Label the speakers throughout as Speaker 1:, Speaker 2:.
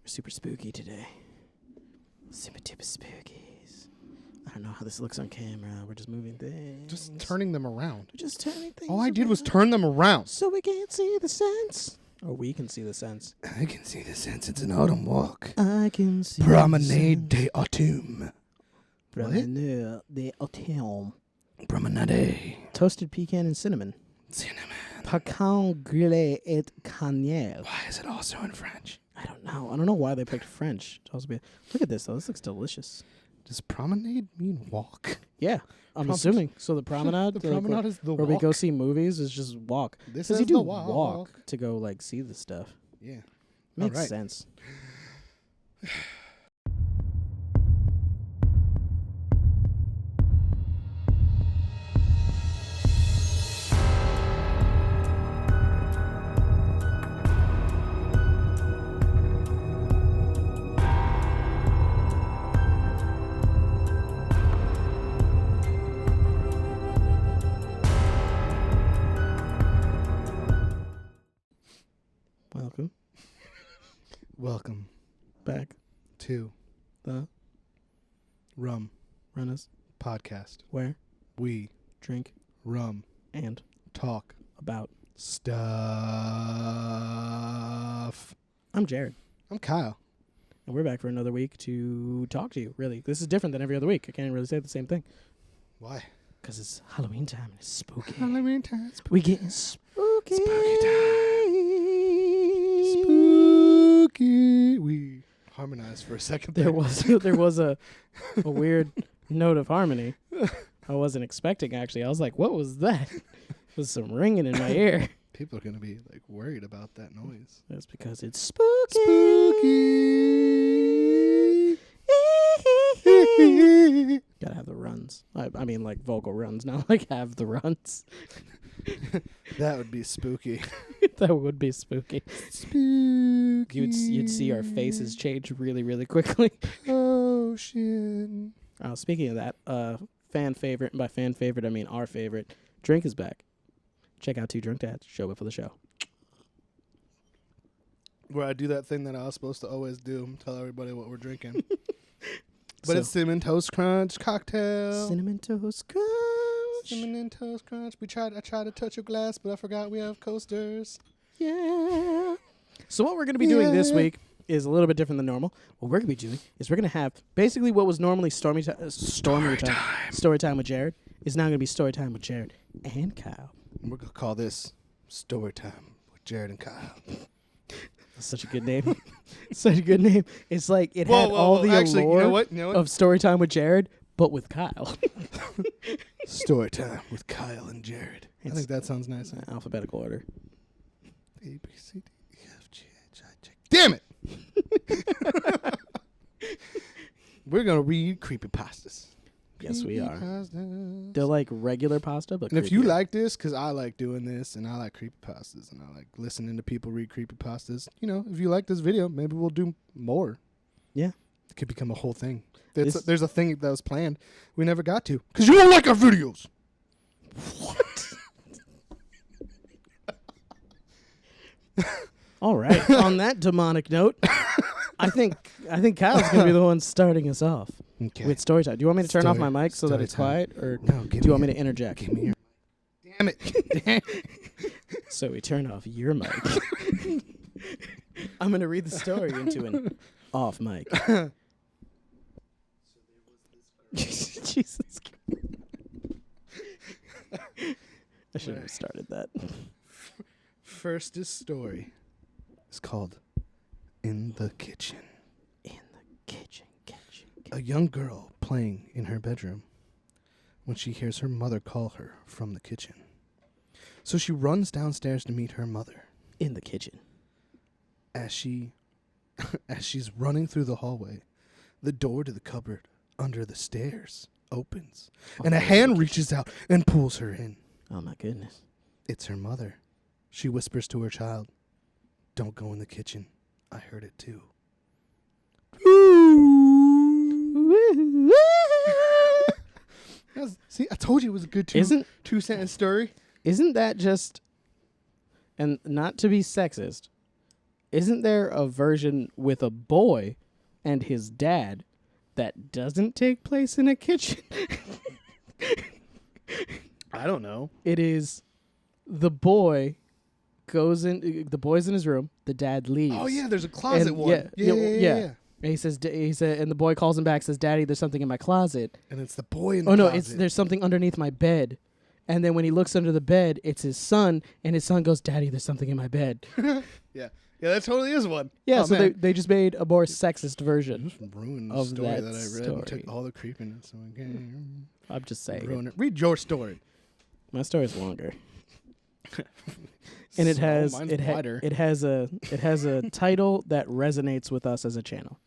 Speaker 1: super spooky today. Super duper spookies. I don't know how this looks on camera. We're just moving things.
Speaker 2: Just turning them around.
Speaker 1: We're just turning things
Speaker 2: All I did was
Speaker 1: around
Speaker 2: turn them around.
Speaker 1: so we can't see the sense. Or we can see the sense.
Speaker 2: I can see the sense. It's an autumn walk.
Speaker 1: I can see
Speaker 2: Promenade de autumn.
Speaker 1: Promenade de autumn.
Speaker 2: Promenade.
Speaker 1: Toasted pecan and cinnamon.
Speaker 2: Cinnamon.
Speaker 1: Pecan grillé et cannelle.
Speaker 2: Why is it also in French?
Speaker 1: I don't know. I don't know why they picked French. Look at this, though. This looks delicious.
Speaker 2: Does promenade mean walk?
Speaker 1: Yeah, I'm assuming. So the promenade,
Speaker 2: The promenade is the
Speaker 1: where
Speaker 2: walk.
Speaker 1: we go see movies, is just walk.
Speaker 2: This
Speaker 1: Because
Speaker 2: is
Speaker 1: you do
Speaker 2: the
Speaker 1: walk to go like see the stuff.
Speaker 2: Yeah.
Speaker 1: Makes
Speaker 2: All right.
Speaker 1: sense.
Speaker 2: Welcome
Speaker 1: Back
Speaker 2: to
Speaker 1: the
Speaker 2: Rum
Speaker 1: Runnas
Speaker 2: Podcast.
Speaker 1: where
Speaker 2: We
Speaker 1: drink
Speaker 2: rum
Speaker 1: and
Speaker 2: talk
Speaker 1: about.
Speaker 2: stuff.
Speaker 1: I'm Jared,
Speaker 2: I'm Kyle.
Speaker 1: and we're back for another week to talk to you. Really, this is different than every other week. I can't really say the same thing
Speaker 2: Why?
Speaker 1: because it's Halloween time and it's spooky.
Speaker 2: Halloween time.
Speaker 1: We getting spooky.
Speaker 2: Spooky time. Spooky. We harmonized for a second
Speaker 1: There was a weird note of harmony. I wasn't expecting, actually. I was like, what was that? There's some ringing in my ear.
Speaker 2: People are going to be like worried about that noise.
Speaker 1: That's because it's spooky.
Speaker 2: Spooky.
Speaker 1: Gotta have the runs. I mean, like vocal runs, not like have the runs.
Speaker 2: That would be spooky.
Speaker 1: That would be spooky.
Speaker 2: Spooky.
Speaker 1: You'd see our faces change really, really quickly.
Speaker 2: Oh, shit.
Speaker 1: Speaking of that, fan favorite, and by fan favorite, I mean our favorite, Drink is back. Check out 2 Drunk Dads, show before the show.
Speaker 2: Where I do that thing that I was supposed to always do, tell everybody what we're drinking. But it's Cinnamon Toast Crunch cocktail.
Speaker 1: Cinnamon Toast Crunch.
Speaker 2: Cinnamon Toast Crunch. I tried to touch a glass, but I forgot we have coasters.
Speaker 1: Yeah. So what we're going to be doing this week is a little bit different than normal. What we're going to be doing is we're going to have basically what was normally story time with Jared is now going to be story time with Jared and Kyle.
Speaker 2: We're going to call this Story Time with Jared and Kyle.
Speaker 1: That's such a good name. Such a good name. It's like it had all the
Speaker 2: actually,
Speaker 1: allure
Speaker 2: you know what?
Speaker 1: of story time with Jared, but with Kyle.
Speaker 2: Story Time with Kyle and Jared. I think that sounds nice.
Speaker 1: Alphabetical order.
Speaker 2: A, B, C, D, E, F, G, H, I, J. Damn it! We're going to read CreepyPastas.
Speaker 1: Yes, we are.
Speaker 2: Creepypastas.
Speaker 1: They're like regular pasta, but
Speaker 2: And if you
Speaker 1: creepier.
Speaker 2: like this, because I like doing this, and I like creepypastas, and I like listening to people read creepypastas, if you like this video, maybe we'll do more.
Speaker 1: Yeah.
Speaker 2: It could become a whole thing. There's a thing that was planned we never got to, because you don't like our videos.
Speaker 1: What? All right. On that demonic note, I think Kyle's gonna be the one starting us off with story time. Do you want me to turn off my mic so that it's quiet, or
Speaker 2: No,
Speaker 1: do you want me to interject?
Speaker 2: Give me your. Damn it!
Speaker 1: So we turn off your mic. I'm gonna read the story into an off mic. Jesus. I shouldn't have started that.
Speaker 2: First is story. It's called In the Kitchen.
Speaker 1: In the kitchen.
Speaker 2: A young girl playing in her bedroom when she hears her mother call her from the kitchen. So she runs downstairs to meet her mother.
Speaker 1: In the kitchen.
Speaker 2: As she's running through the hallway, the door to the cupboard under the stairs opens, and a hand reaches out and pulls her in.
Speaker 1: Oh my goodness.
Speaker 2: It's her mother. She whispers to her child, "Don't go in the kitchen. I heard it too." See, I told you it was a good two-sentence story.
Speaker 1: Isn't that just, and not to be sexist, isn't there a version with a boy and his dad that doesn't take place in a kitchen?
Speaker 2: I don't know.
Speaker 1: It is the boy goes in. The boy's in his room. The dad leaves.
Speaker 2: Oh yeah, there's a closet
Speaker 1: And
Speaker 2: one. Yeah.
Speaker 1: And he says, and the boy calls him back. Says, "Daddy, there's something in my closet."
Speaker 2: And it's the boy in the
Speaker 1: Oh no,
Speaker 2: closet.
Speaker 1: there's something underneath my bed. And then when he looks under the bed, it's his son, and his son goes, "Daddy, there's something in my bed."
Speaker 2: Yeah, that totally is one.
Speaker 1: Yeah,
Speaker 2: Oh,
Speaker 1: so
Speaker 2: man.
Speaker 1: they just made a more sexist version.
Speaker 2: Just ruined the
Speaker 1: of
Speaker 2: story
Speaker 1: that
Speaker 2: that I read and
Speaker 1: story.
Speaker 2: took all the creepiness. So
Speaker 1: I'm just saying.
Speaker 2: ruin it. Read your story.
Speaker 1: My story's longer. And it
Speaker 2: So,
Speaker 1: has
Speaker 2: mine's
Speaker 1: it,
Speaker 2: wider.
Speaker 1: it has a title that resonates with us as a channel.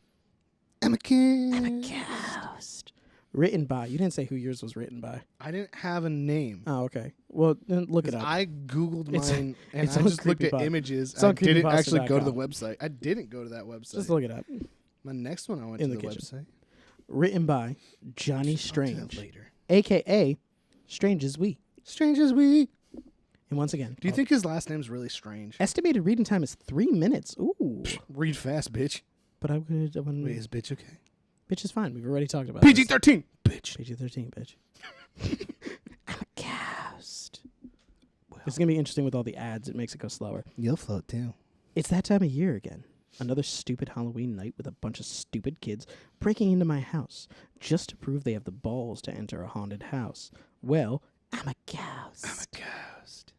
Speaker 2: I'm a kid.
Speaker 1: Ghost. Written by. You didn't say who yours was written by.
Speaker 2: I didn't have a name.
Speaker 1: Oh, okay. Well, then look it up.
Speaker 2: I Googled
Speaker 1: It's-
Speaker 2: mine and
Speaker 1: it's
Speaker 2: I
Speaker 1: on
Speaker 2: just looked at
Speaker 1: CreepyPasta.
Speaker 2: images.
Speaker 1: It's on
Speaker 2: I didn't actually go to the
Speaker 1: creepypasta.com.
Speaker 2: website. I didn't go to that website.
Speaker 1: Just look it up.
Speaker 2: My next one I went
Speaker 1: In
Speaker 2: to
Speaker 1: the
Speaker 2: the
Speaker 1: kitchen.
Speaker 2: website.
Speaker 1: Written by Johnny
Speaker 2: I'll do that
Speaker 1: Strange,
Speaker 2: later.
Speaker 1: a.k.a. Strange as We.
Speaker 2: Strange as we.
Speaker 1: And once again,
Speaker 2: Do you think his last name's really strange?
Speaker 1: estimated reading time is 3 minutes. Ooh.
Speaker 2: Read fast, bitch.
Speaker 1: But I would.
Speaker 2: Wait, is bitch okay?
Speaker 1: Bitch is fine. We've already talked about
Speaker 2: PG-13, bitch.
Speaker 1: PG-13, bitch. I'm a ghost. It's going to be interesting with all the ads. It makes it go slower.
Speaker 2: You'll float too.
Speaker 1: It's that time of year again. Another stupid Halloween night with a bunch of stupid kids breaking into my house just to prove they have the balls to enter a haunted house. Well, I'm a ghost.
Speaker 2: I'm a ghost.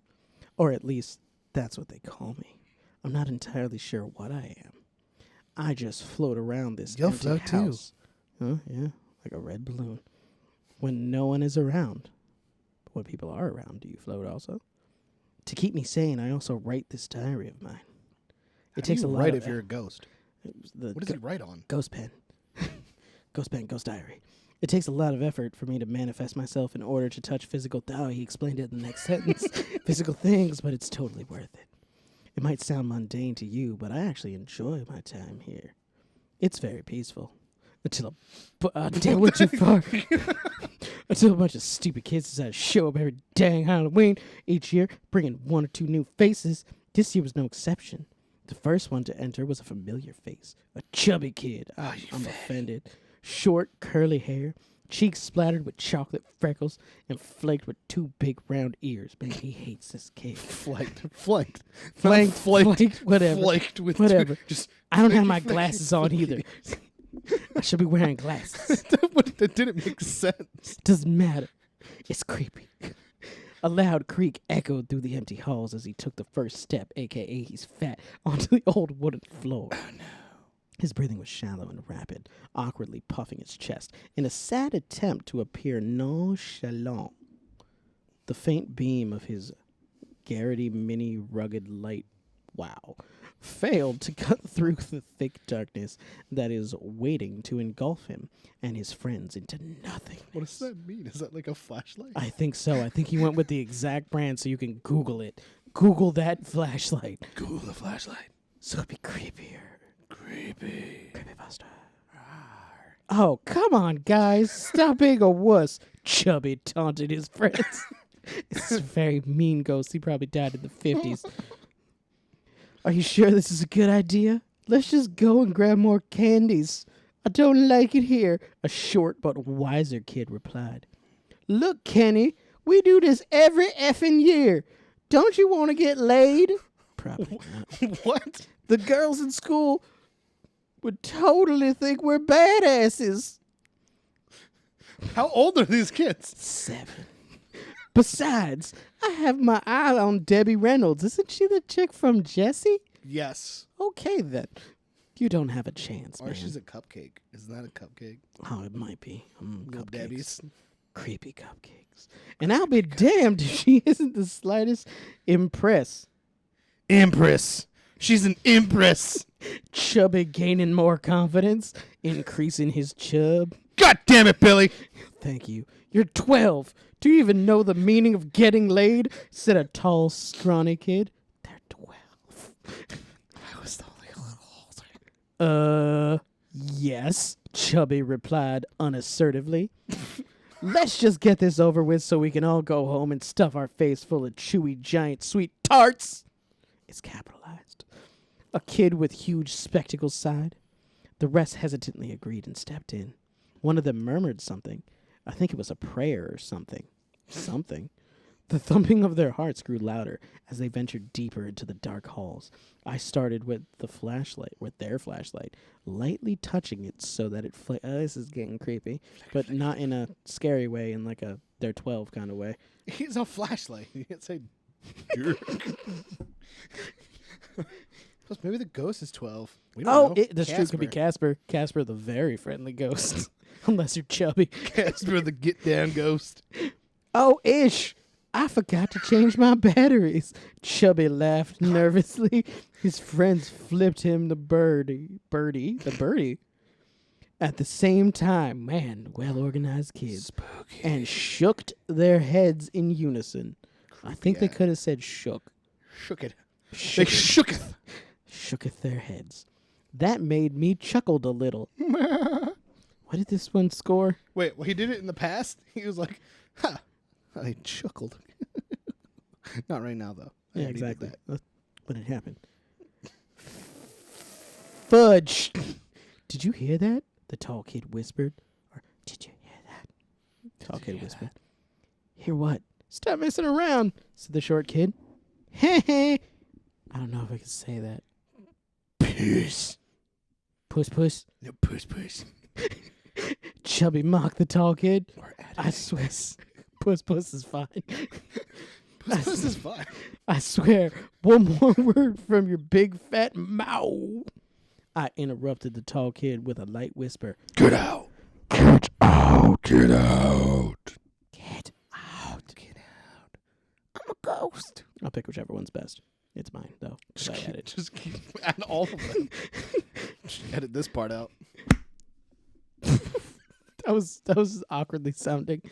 Speaker 1: Or at least, that's what they call me. I'm not entirely sure what I am. I just float around this
Speaker 2: You'll
Speaker 1: empty
Speaker 2: float too.
Speaker 1: house. Huh? Yeah, like a red balloon. When no one is around. But when people are around, do you float also? To keep me sane, I also write this diary of mine. It takes a lot
Speaker 2: write
Speaker 1: of
Speaker 2: if you're a ghost.
Speaker 1: the
Speaker 2: What does he write on?
Speaker 1: ghost pen. Ghost pen, ghost diary. It takes a lot of effort for me to manifest myself in order to touch physical. Oh, he explained it in the next sentence. Physical things, but it's totally worth it. It might sound mundane to you, but I actually enjoy my time here. It's very peaceful. Until damn, went too far. Until a bunch of stupid kids decide to show up every dang Halloween each year, bringing 1 or 2 new faces. This year was no exception. The first one to enter was a familiar face, a chubby kid. I'm offended. Short, curly hair, cheeks splattered with chocolate freckles, and flaked with 2 big round ears. Man, he hates this kid.
Speaker 2: Flanked,
Speaker 1: Flanked, whatever.
Speaker 2: flaked with
Speaker 1: Whatever.
Speaker 2: Just
Speaker 1: I don't have my glasses on either. I should be wearing glasses.
Speaker 2: that didn't make sense.
Speaker 1: Doesn't matter. It's creepy. A loud creak echoed through the empty halls as he took the first step, a.k.a. he's fat, onto the old wooden floor. Oh, no. His breathing was shallow and rapid, awkwardly puffing his chest in a sad attempt to appear nonchalant. The faint beam of his garrety mini rugged light, failed to cut through the thick darkness that is waiting to engulf him and his friends into nothing.
Speaker 2: What does that mean? Is that like a flashlight?
Speaker 1: I think so. I think he went with the exact brand so you can Google it. Google that flashlight.
Speaker 2: Google the flashlight.
Speaker 1: So it'd be creepier.
Speaker 2: Creepy.
Speaker 1: CreepyPasta. Oh, come on, guys. Stop being a wuss. Chubby taunted his friends. It's a very mean ghost. He probably died in the 50s. Are you sure this is a good idea? Let's just go and grab more candies. I don't like it here, a short but wiser kid replied. Look, Kenny, we do this every effing year. Don't you want to get laid? Probably not.
Speaker 2: What?
Speaker 1: The girls in school would totally think we're badasses.
Speaker 2: How old are these kids?
Speaker 1: 7. Besides, I have my eye on Debbie Reynolds. Isn't she the chick from Jessie?
Speaker 2: Yes.
Speaker 1: Okay, then. You don't have a chance,
Speaker 2: Or
Speaker 1: man.
Speaker 2: she's a cupcake. Isn't that a cupcake?
Speaker 1: Oh, it might be.
Speaker 2: Little
Speaker 1: Cupcakes.
Speaker 2: Debbie's.
Speaker 1: Creepy cupcakes. And I'll be damned if she isn't the slightest impress.
Speaker 2: Empress. She's an empress.
Speaker 1: Chubby gaining more confidence, increasing his chub.
Speaker 2: God damn it, Billy.
Speaker 1: Thank you. You're 12. Do you even know the meaning of getting laid? Said a tall, scrawny kid. They're 12.
Speaker 2: I was only a little older.
Speaker 1: Yes, Chubby replied unassertively. Let's just get this over with so we can all go home and stuff our face full of chewy, giant, sweet tarts. It's capitalized. A kid with huge spectacles sighed. The rest hesitantly agreed and stepped in. One of them murmured something. I think it was a prayer or something. Something. The thumping of their hearts grew louder as they ventured deeper into the dark halls. I started with their flashlight, lightly touching it so that it this is getting creepy, but not in a scary way, in like a they're 12 kind of way.
Speaker 2: He's a flashlight. You can't say Plus, maybe the ghost is 12. We don't know.
Speaker 1: This true could be Casper. Casper, the very friendly ghost. Unless you're chubby.
Speaker 2: Casper, the get-down ghost.
Speaker 1: Oh, Ish! I forgot to change my batteries. Chubby laughed nervously. His friends flipped him the birdie. At the same time, man, well-organized kids.
Speaker 2: Spooky.
Speaker 1: And shooked their heads in unison. I think they could have said shook.
Speaker 2: Shook it.
Speaker 1: Shook
Speaker 2: They shooketh.
Speaker 1: Shooketh their heads. That made me chuckled a little. What did this one score?
Speaker 2: Wait, well, he did it in the past? He was like, ha, I chuckled. Not right now, though.
Speaker 1: Yeah, exactly. That's when it happened. Fudge! Did you hear that? The tall kid whispered. Or, did you hear that? Tall kid whispered. Hear what? Stop messing around, said the short kid. Hey, I don't know if I can say that.
Speaker 2: Puss.
Speaker 1: Puss.
Speaker 2: No, puss.
Speaker 1: Chubby mocked the tall kid. I swear. Puss is fine.
Speaker 2: Puss is fine.
Speaker 1: I swear, one more word from your big fat mouth. I interrupted the tall kid with a light whisper.
Speaker 2: Get out. Get out. Get out.
Speaker 1: Get out.
Speaker 2: Get out. I'm a ghost.
Speaker 1: I'll pick whichever one's best. It's mine, though.
Speaker 2: Just keep add all of them. Edit this part out.
Speaker 1: That was awkwardly sounding.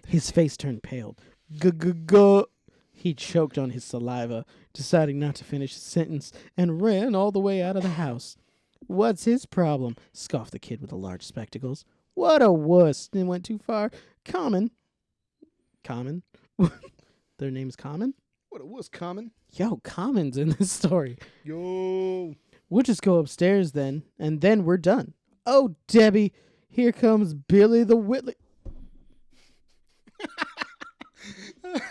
Speaker 1: His face turned pale. Go. He choked on his saliva, deciding not to finish his sentence, and ran all the way out of the house. What's his problem? Scoffed the kid with the large spectacles. What a wuss. It went too far. Common? Their name's Common?
Speaker 2: What a wuss, Common.
Speaker 1: Yo, Common's in this story.
Speaker 2: Yo.
Speaker 1: We'll just go upstairs then, and then we're done. Oh, Debbie, here comes Billy the Whitley.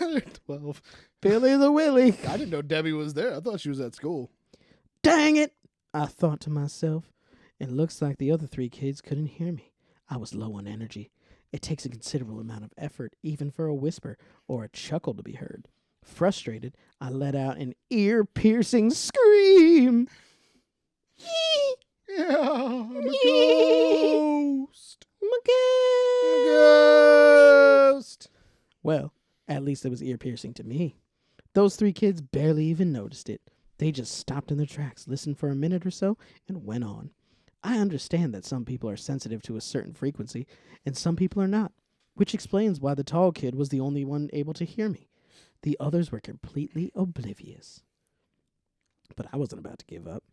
Speaker 2: They're 12.
Speaker 1: Billy the Willy.
Speaker 2: I didn't know Debbie was there. I thought she was at school.
Speaker 1: Dang it, I thought to myself. It looks like the other three kids couldn't hear me. I was low on energy. It takes a considerable amount of effort, even for a whisper or a chuckle to be heard. Frustrated, I let out an ear-piercing scream.
Speaker 2: Yeah, I'm a ghost.
Speaker 1: I'm a ghost. Well, at least it was ear-piercing to me. Those three kids barely even noticed it. They just stopped in their tracks, listened for a minute or so, and went on. I understand that some people are sensitive to a certain frequency, and some people are not, which explains why the tall kid was the only one able to hear me. The others were completely oblivious. But I wasn't about to give up.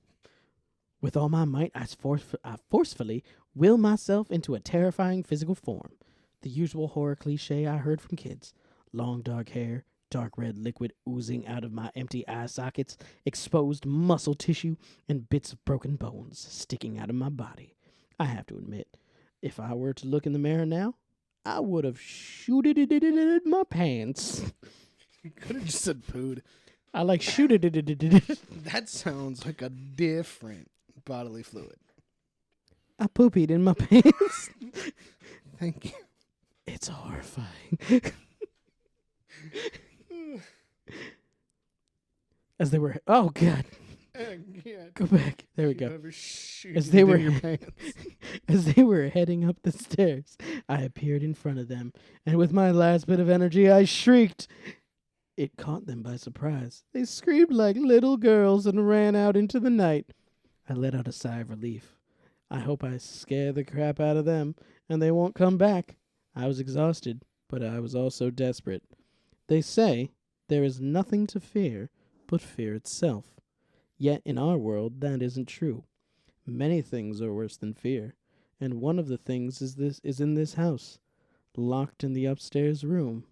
Speaker 1: With all my might, I forcefully willed myself into a terrifying physical form. The usual horror cliche I heard from kids. Long dark hair, dark red liquid oozing out of my empty eye sockets, exposed muscle tissue, and bits of broken bones sticking out of my body. I have to admit, if I were to look in the mirror now, I would have shooted it in my pants.
Speaker 2: You could have just said pooed.
Speaker 1: I like shooted it.
Speaker 2: That sounds like a different bodily fluid.
Speaker 1: I poopied in my pants.
Speaker 2: Thank you.
Speaker 1: It's horrifying. As they were, oh God, go back. There we go. As they were heading up the stairs, I appeared in front of them, and with my last bit of energy, I shrieked. It caught them by surprise. They screamed like little girls and ran out into the night. I let out a sigh of relief. I hope I scare the crap out of them, and they won't come back. I was exhausted, but I was also desperate. They say there is nothing to fear but fear itself. Yet in our world, that isn't true. Many things are worse than fear, and one of the things is in this house, locked in the upstairs room,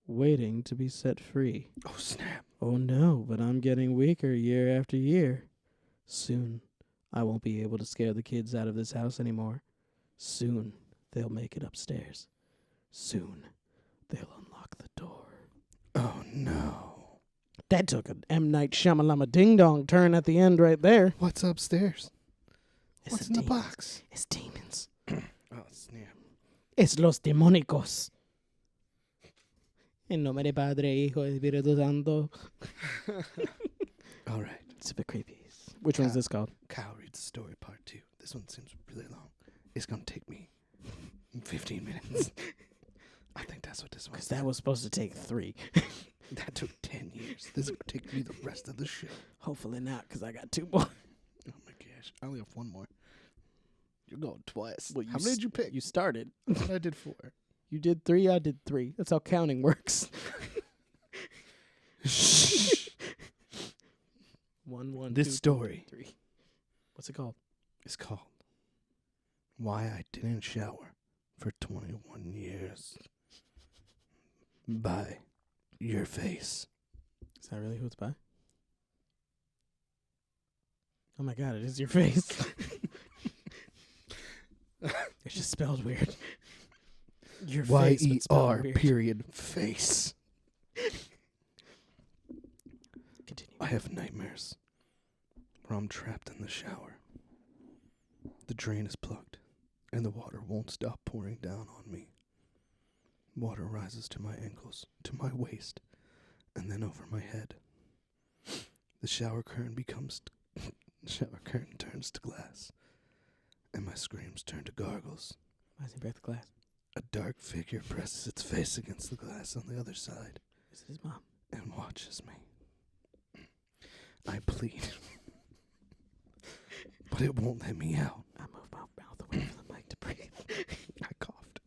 Speaker 1: waiting to be set free.
Speaker 2: Oh, snap.
Speaker 1: Oh no, but I'm getting weaker year after year. Soon, I won't be able to scare the kids out of this house anymore. Soon, they'll make it upstairs. Soon, they'll unlock the door.
Speaker 2: Oh, no.
Speaker 1: That took an M. Night Shyamalama ding-dong turn at the end right there.
Speaker 2: What's upstairs? What's in the
Speaker 1: demons.
Speaker 2: box?
Speaker 1: It's demons.
Speaker 2: Oh, snap.
Speaker 1: Es los demónicos. En nombre de Padre, Hijo, y Espíritu Santo.
Speaker 2: All right.
Speaker 1: It's a bit creepy. Which one's this called?
Speaker 2: Kyle reads the story part 2. This one seems really long. It's going to take me 15 minutes. I think that's what this one
Speaker 1: Because that was supposed to take 3.
Speaker 2: That took 10 years. This is going to take me the rest of the show.
Speaker 1: Hopefully not, because I got 2 more.
Speaker 2: Oh, my gosh. I only have 1 more. You're going twice.
Speaker 1: Well,
Speaker 2: how many did you pick?
Speaker 1: You started.
Speaker 2: I did 4.
Speaker 1: You did 3, I did 3. That's how counting works.
Speaker 2: Shh.
Speaker 1: 1, 1,
Speaker 2: This
Speaker 1: 2,
Speaker 2: story
Speaker 1: 3. What's it called?
Speaker 2: is called Why I Didn't Shower for 21 Years by Your Face.
Speaker 1: Is that really who it's by? Oh my god, it is your face. It's just spelled weird. Your face, but spelled
Speaker 2: Y-E-R
Speaker 1: weird.
Speaker 2: period face.
Speaker 1: Continue.
Speaker 2: I have nightmares where I'm trapped in the shower. The drain is plugged, and the water won't stop pouring down on me. Water rises to my ankles, to my waist, and then over my head. The shower curtain turns to glass, and my screams turn to gargles.
Speaker 1: Why does he break the glass?
Speaker 2: A dark figure presses its face against the glass on the other side
Speaker 1: Is it his mom?
Speaker 2: and watches me. I plead, but it won't let me out.
Speaker 1: I moved my mouth away from the mic to breathe.
Speaker 2: I coughed.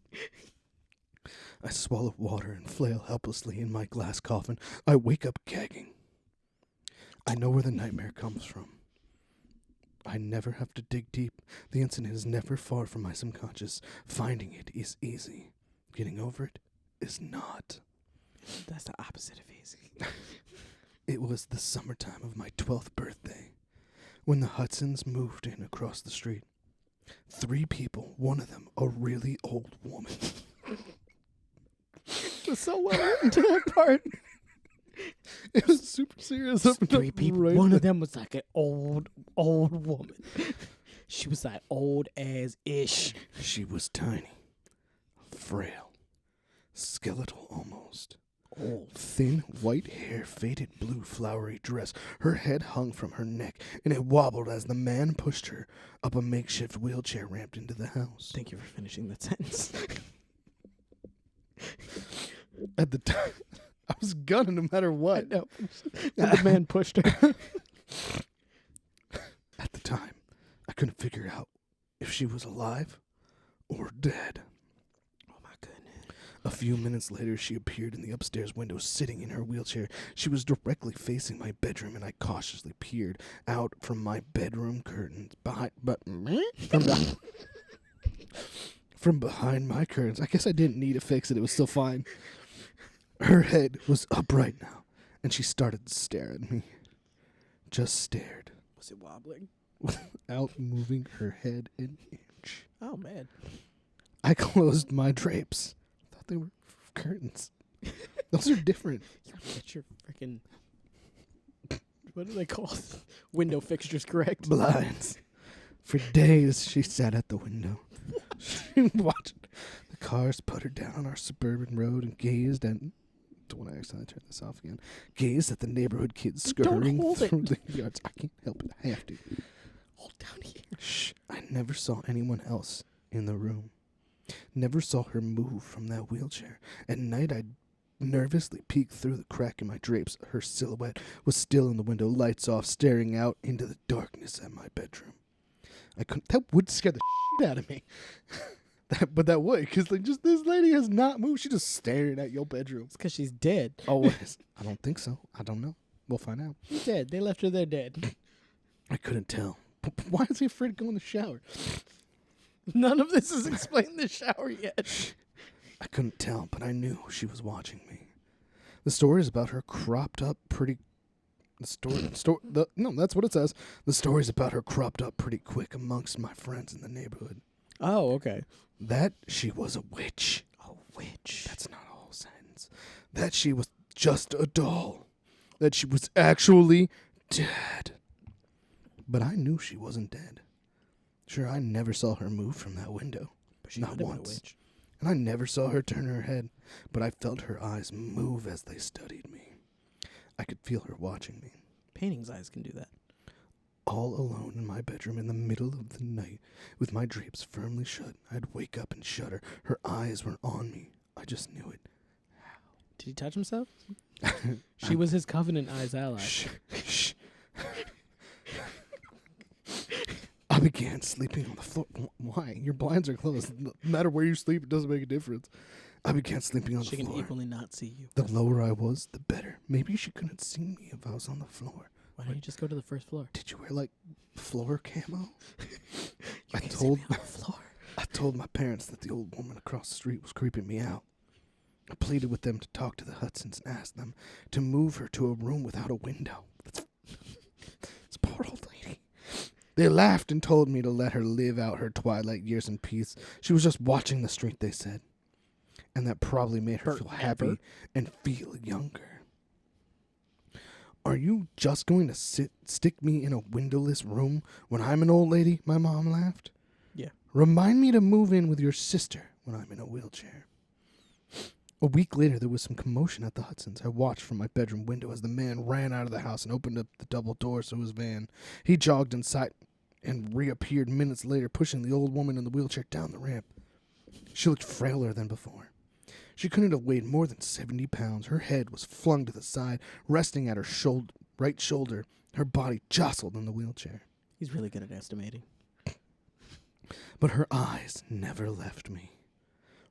Speaker 2: I swallow water and flail helplessly in my glass coffin. I wake up gagging. I know where the nightmare comes from. I never have to dig deep. The incident is never far from my subconscious. Finding it is easy. Getting over it is not.
Speaker 1: That's the opposite of easy.
Speaker 2: It was the summertime of my 12th birthday when the Hudsons moved in across the street. 3 people, one of them a really old woman.
Speaker 1: It was so well written to that part.
Speaker 2: It was super serious. Up
Speaker 1: 3 people.
Speaker 2: right
Speaker 1: One of them was like an old woman. She was like old as ish.
Speaker 2: She was tiny, frail, skeletal almost. Old, thin, white hair, faded blue flowery dress. Her head hung from her neck, and it wobbled as the man pushed her up a makeshift wheelchair ramp into the house.
Speaker 1: Thank you for finishing that sentence.
Speaker 2: At the time, I was gonna no matter what.
Speaker 1: No. When the man pushed her.
Speaker 2: At the time, I couldn't figure out if she was alive or dead.
Speaker 1: Oh my goodness.
Speaker 2: A few minutes later, she appeared in the upstairs window, sitting in her wheelchair. She was directly facing my bedroom, and I cautiously peered out from my bedroom curtains. From behind my curtains. I guess I didn't need to fix it. It was still fine. Her head was upright now, and she started to stare at me. Just stared,
Speaker 1: Was it wobbling?
Speaker 2: without moving her head an inch.
Speaker 1: Oh man.
Speaker 2: I closed my drapes. Thought they were curtains. Those are different.
Speaker 1: You get your freaking what are they called? Window fixtures correct.
Speaker 2: Blinds. For days, she sat at the window. She watched the cars putter down on our suburban road and gazed at... When I accidentally turn this off again. Gazed at the neighborhood kids scurrying
Speaker 1: hold it.
Speaker 2: through the yards. I can't help it. I have to.
Speaker 1: Hold down here.
Speaker 2: Shh. I never saw anyone else in the room. Never saw her move from that wheelchair. At night, I'd nervously peek through the crack in my drapes. Her silhouette was still in the window, lights off, staring out into the darkness at my bedroom. I couldn't... That would scare the shit out of me. But that would, because like, just this lady has not moved. She's just staring at your bedroom.
Speaker 1: It's because she's dead.
Speaker 2: Always. I don't think so. I don't know. We'll find out.
Speaker 1: She's dead. They left her there dead.
Speaker 2: I couldn't tell. Why is he afraid to go in the shower?
Speaker 1: None of this is explained in the shower yet.
Speaker 2: I couldn't tell, but I knew she was watching me. The story is about her cropped up, pretty No, that's what it says. The stories about her cropped up pretty quick amongst my friends in the neighborhood.
Speaker 1: Oh, okay.
Speaker 2: That she was a witch.
Speaker 1: A witch.
Speaker 2: That's not a whole sentence. That she was just a doll. That she was actually dead. But I knew she wasn't dead. Sure, I never saw her move from that window.
Speaker 1: But she
Speaker 2: Not
Speaker 1: might have been a
Speaker 2: once.
Speaker 1: witch.
Speaker 2: And I never saw her turn her head, but I felt her eyes move as they studied me. I could feel her watching me.
Speaker 1: Painting's eyes can do that.
Speaker 2: All alone in my bedroom in the middle of the night, with my drapes firmly shut, I'd wake up and shudder. Her eyes were on me. I just knew it.
Speaker 1: Did he touch himself? She was his Covenant Eyes ally.
Speaker 2: Shh. I began sleeping on the floor. Why? Your blinds are closed. No matter where you sleep, it doesn't make a difference. I began sleeping on the floor.
Speaker 1: She can equally not see you.
Speaker 2: The lower I was, the better. Maybe she couldn't see me if I was on the floor.
Speaker 1: Why don't you just go to the first floor?
Speaker 2: Did you wear, like, floor camo?
Speaker 1: I told on the floor.
Speaker 2: I told my parents that the old woman across the street was creeping me out. I pleaded with them to talk to the Hudsons and ask them to move her to a room without a window. This poor old lady. They laughed and told me to let her live out her twilight years in peace. She was just watching the street, they said. And that probably made her feel happy and feel younger. Are you just going to stick me in a windowless room when I'm an old lady? My mom laughed.
Speaker 1: Yeah.
Speaker 2: Remind me to move in with your sister when I'm in a wheelchair. A week later, there was some commotion at the Hudsons. I watched from my bedroom window as the man ran out of the house and opened up the double doors to his van. He jogged inside and reappeared minutes later, pushing the old woman in the wheelchair down the ramp. She looked frailer than before. She couldn't have weighed more than 70 pounds. Her head was flung to the side, resting at her right shoulder. Her body jostled in the wheelchair.
Speaker 1: He's really good at estimating.
Speaker 2: But her eyes never left me.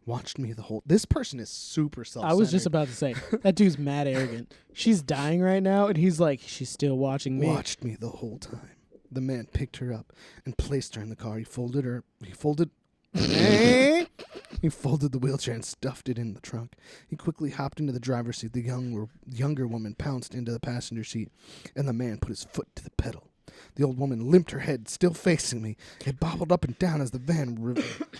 Speaker 2: Watched me the whole... This person is super self-centered.
Speaker 1: I was just about to say, that dude's mad arrogant. She's dying right now, and he's like, she's still watching me.
Speaker 2: Watched me the whole time. The man picked her up and placed her in the car. He folded the wheelchair and stuffed it in the trunk. He quickly hopped into the driver's seat. The younger woman pounced into the passenger seat, and the man put his foot to the pedal. The old woman limped her head, still facing me. It bobbled up and down as the van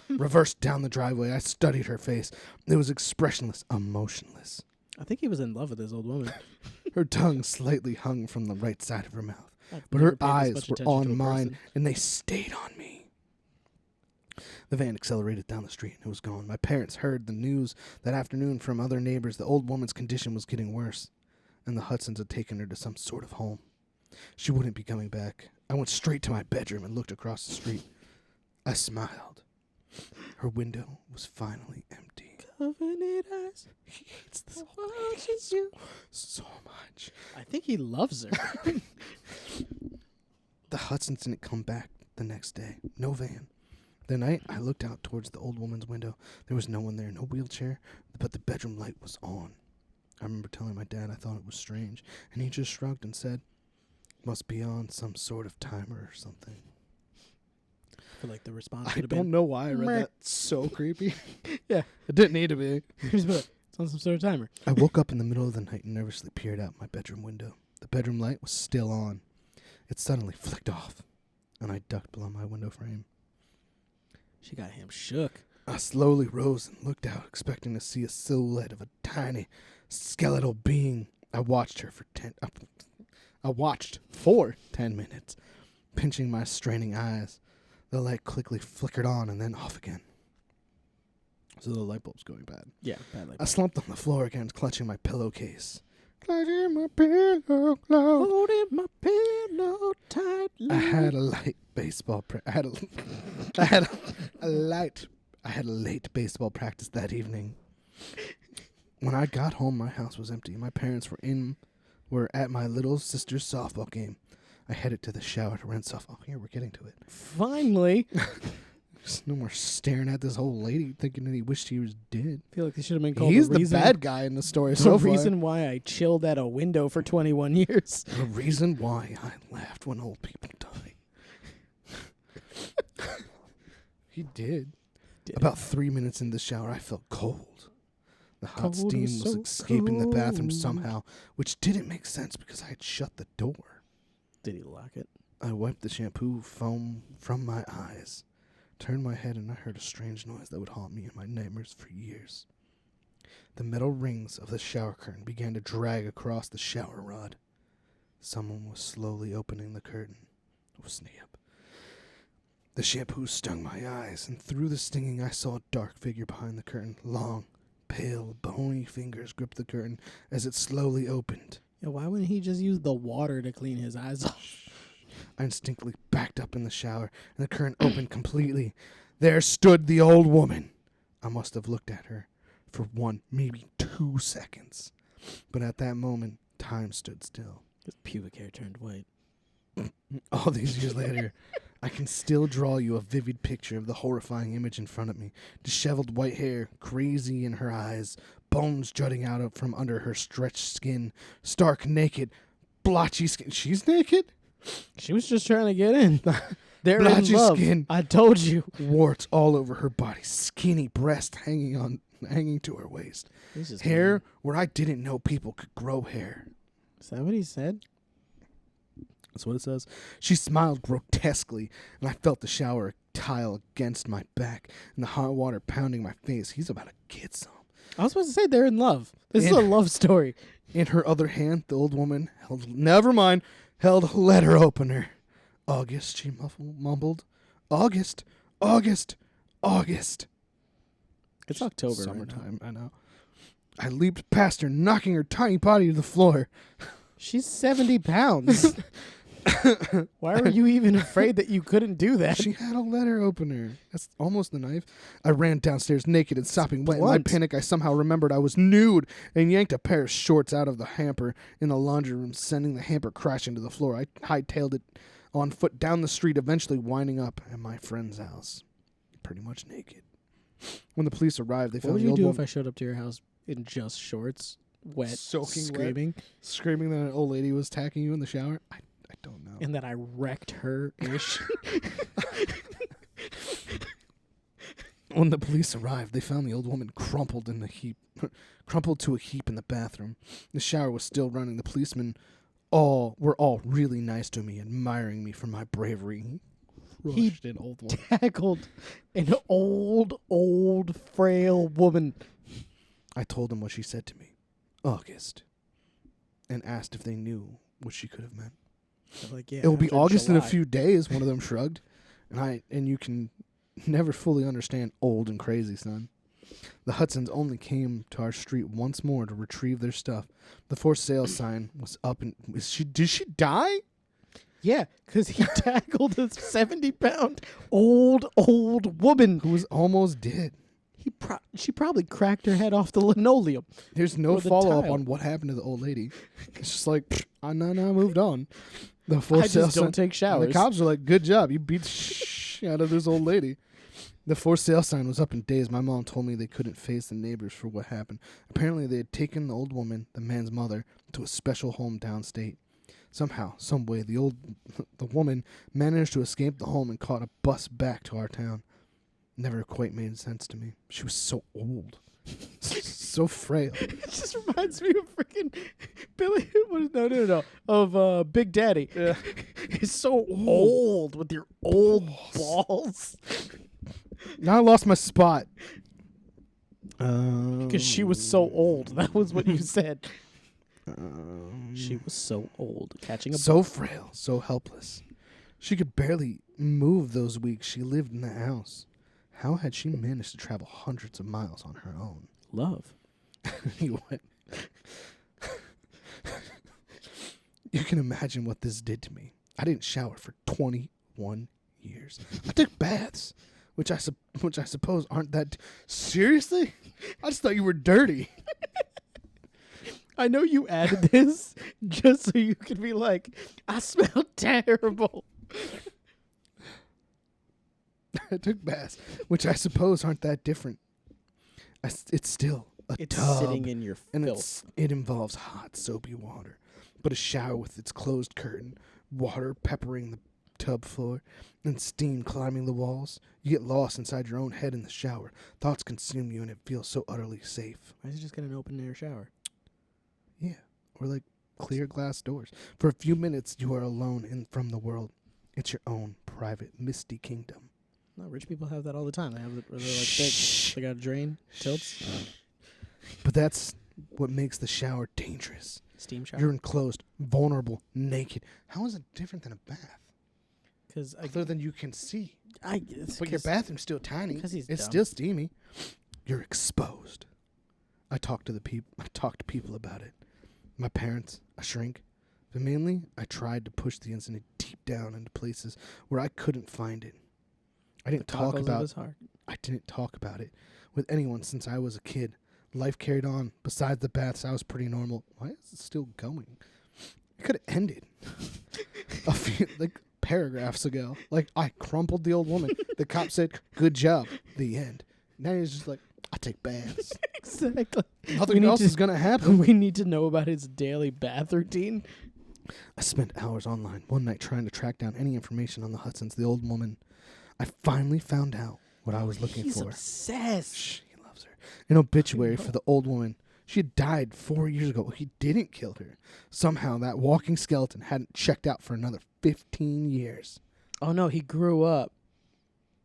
Speaker 2: reversed down the driveway. I studied her face. It was expressionless, emotionless.
Speaker 1: I think he was in love with this old woman.
Speaker 2: Her tongue slightly hung from the right side of her mouth. But her eyes were on mine, and they stayed on me. The van accelerated down the street, and it was gone. My parents heard the news that afternoon from other neighbors. The old woman's condition was getting worse, and the Hudsons had taken her to some sort of home. She wouldn't be coming back. I went straight to my bedroom and looked across the street. I smiled. Her window was finally empty.
Speaker 1: Covenant eyes.
Speaker 2: He hates this watches you so much.
Speaker 1: I think he loves her.
Speaker 2: The Hudsons didn't come back the next day. No van. The night I looked out towards the old woman's window, there was no one there, no wheelchair, but the bedroom light was on. I remember telling my dad I thought it was strange, and he just shrugged and said, must be on some sort of timer or something.
Speaker 1: I feel like the response
Speaker 2: I
Speaker 1: would have been,
Speaker 2: don't know why I read that so creepy. Yeah, it didn't need to be.
Speaker 1: It's on some sort of timer.
Speaker 2: I woke up in the middle of the night and nervously peered out my bedroom window. The bedroom light was still on. It suddenly flicked off, and I ducked below my window frame.
Speaker 1: She got him shook.
Speaker 2: I slowly rose and looked out, expecting to see a silhouette of a tiny, skeletal being. I watched for 10 minutes, pinching my straining eyes. The light quickly flickered on and then off again. So the light bulb's going bad.
Speaker 1: Yeah, bad light bulb.
Speaker 2: I slumped on the floor again, clutching my pillowcase. Clutching my pillow close.
Speaker 1: Holding my pillow tight.
Speaker 2: I had a light baseball I had a late baseball practice that evening. When I got home, my house was empty. My parents were at my little sister's softball game. I headed to the shower to rinse off. Oh, here, we're getting to it.
Speaker 1: Finally.
Speaker 2: There's no more staring at this old lady thinking that he wished he was dead.
Speaker 1: I feel like they should have been called
Speaker 2: He's the bad guy in the story so far.
Speaker 1: The reason why I chilled at a window for 21 years.
Speaker 2: The reason why I laughed when old people die. He did. About 3 minutes in the shower, I felt cold. The hot
Speaker 1: Cold
Speaker 2: steam
Speaker 1: was
Speaker 2: was
Speaker 1: so
Speaker 2: escaping the bathroom
Speaker 1: cold.
Speaker 2: somehow, which didn't make sense because I had shut the door.
Speaker 1: Did he lock it?
Speaker 2: I wiped the shampoo foam from my eyes, turned my head, and I heard a strange noise that would haunt me in my nightmares for years. The metal rings of the shower curtain began to drag across the shower rod. Someone was slowly opening the curtain. Oh, snap. The shampoo stung my eyes, and through the stinging I saw a dark figure behind the curtain. Long, pale, bony fingers gripped the curtain as it slowly opened.
Speaker 1: Yeah, why wouldn't he just use the water to clean his eyes off?
Speaker 2: I instinctively backed up in the shower, and the curtain opened completely. There stood the old woman. I must have looked at her for 1, maybe 2 seconds. But at that moment, time stood still.
Speaker 1: His pubic hair turned white.
Speaker 2: All these years later, I can still draw you a vivid picture of the horrifying image in front of me. Disheveled white hair, crazy in her eyes, bones jutting out from under her stretched skin, stark naked, blotchy skin. She's naked?
Speaker 1: She was just trying to get in. They're
Speaker 2: Blotchy
Speaker 1: in love.
Speaker 2: skin.
Speaker 1: I told you.
Speaker 2: Warts all over her body, skinny breast hanging to her waist.
Speaker 1: This is
Speaker 2: Hair
Speaker 1: weird.
Speaker 2: where I didn't know people could grow hair.
Speaker 1: Is that what he said?
Speaker 2: That's what it says. She smiled grotesquely, and I felt the shower tile against my back and the hot water pounding my face. He's about to get some.
Speaker 1: I was supposed to say they're in love. This is a love story.
Speaker 2: In her other hand, the old woman held a letter opener. August, she mumbled. August, August, August.
Speaker 1: It's October.
Speaker 2: Summertime, I know. I leaped past her, knocking her tiny body to the floor.
Speaker 1: She's 70 pounds. Why were you even afraid that you couldn't do that?
Speaker 2: She had a letter opener. That's almost a knife. I ran downstairs naked and sopping wet. In my
Speaker 1: blunt.
Speaker 2: panic, I somehow remembered I was nude and yanked a pair of shorts out of the hamper in the laundry room, sending the hamper crashing to the floor. I hightailed it on foot down the street, eventually winding up at my friend's house, pretty much naked. When the police arrived, they
Speaker 1: What
Speaker 2: found
Speaker 1: would
Speaker 2: the
Speaker 1: you
Speaker 2: old
Speaker 1: do
Speaker 2: woman
Speaker 1: if I showed up to your house in just shorts, wet,
Speaker 2: Soaking wet.
Speaker 1: screaming,
Speaker 2: screaming that an old lady was attacking you in the shower. I don't know.
Speaker 1: and that I wrecked her-ish?
Speaker 2: When the police arrived, they found the old woman crumpled to a heap in the bathroom. The shower was still running. The policemen were all really nice to me, admiring me for my bravery.
Speaker 1: He
Speaker 2: Crushed an old woman.
Speaker 1: Tackled an old, frail woman.
Speaker 2: I told them what she said to me, August, and asked if they knew what she could have meant.
Speaker 1: I'm like, yeah,
Speaker 2: It will be
Speaker 1: after
Speaker 2: August in a
Speaker 1: July.
Speaker 2: few days, one of them shrugged. And you can never fully understand old and crazy, son. The Hudsons only came to our street once more to retrieve their stuff. The for sale sign was up and did she die?
Speaker 1: Yeah, because he tackled a 70-pound old woman.
Speaker 2: Who was almost dead.
Speaker 1: She probably cracked her head off the linoleum.
Speaker 2: There's no
Speaker 1: Or the
Speaker 2: follow up
Speaker 1: tile.
Speaker 2: on what happened to the old lady. It's just like, no, moved on. The for
Speaker 1: I
Speaker 2: sale
Speaker 1: just don't
Speaker 2: sign-
Speaker 1: take showers.
Speaker 2: The cops are like, good job. You beat the shit out of this old lady. The for sale sign was up in days. My mom told me they couldn't face the neighbors for what happened. Apparently, they had taken the old woman, the man's mother, to a special home downstate. Somehow, some way, the woman managed to escape the home and caught a bus back to our town. Never quite made sense to me. She was so old. So frail.
Speaker 1: It just reminds me of freaking Billy. No. Of Big Daddy.
Speaker 2: Yeah.
Speaker 1: He's so old with your old balls.
Speaker 2: Now I lost my spot.
Speaker 1: Because she was so old. That was what you said. She was so old. Catching a
Speaker 2: So frail, so helpless. She could barely move those weeks she lived in the house. How had she managed to travel hundreds of miles on her own?
Speaker 1: love.
Speaker 2: You can imagine what this did to me. I didn't shower for 21 years. I took baths, which I suppose aren't that... Seriously? I just thought you were dirty.
Speaker 1: I know you added this just so you could be like, I smell terrible.
Speaker 2: I took baths, which I suppose aren't that different. It's still a
Speaker 1: It's
Speaker 2: tub,
Speaker 1: sitting in your
Speaker 2: and
Speaker 1: filth.
Speaker 2: it involves hot, soapy water. But a shower with its closed curtain, water peppering the tub floor and steam climbing the walls. You get lost inside your own head in the shower. Thoughts consume you and it feels so utterly safe.
Speaker 1: Why is he just get an open air shower?
Speaker 2: Yeah, or like clear glass doors. For a few minutes, you are alone from the world. It's your own private misty kingdom.
Speaker 1: No, rich people have that all the time. They have they're like thick. They got a drain, tilts,
Speaker 2: But that's what makes the shower dangerous.
Speaker 1: steam shower.
Speaker 2: You're enclosed, vulnerable, naked. How is it different than a bath?
Speaker 1: Because
Speaker 2: Other than you can see.
Speaker 1: but
Speaker 2: But your bathroom's still tiny.
Speaker 1: 'cause he's
Speaker 2: It's
Speaker 1: dumb.
Speaker 2: still steamy. You're exposed. I talk to people about it. My parents, a shrink. But mainly, I tried to push the incident deep down into places where I couldn't find it. I didn't talk about it with anyone since I was a kid. Life carried on. Besides the baths, I was pretty normal. Why is it still going? It could have ended a few paragraphs ago. Like, I crumpled the old woman. The cop said, "Good job." The end. Now he's just like, "I take baths."
Speaker 1: Exactly.
Speaker 2: Nothing else is gonna happen.
Speaker 1: We need to know about his daily bath routine.
Speaker 2: I spent hours online one night trying to track down any information on the Hudsons, the old woman. I finally found out what I was looking
Speaker 1: He's
Speaker 2: for.
Speaker 1: obsessed.
Speaker 2: Shh, he loves her. An obituary for the old woman. She had died 4 years ago. He didn't kill her. Somehow that walking skeleton hadn't checked out for another 15 years.
Speaker 1: Oh no, he grew up.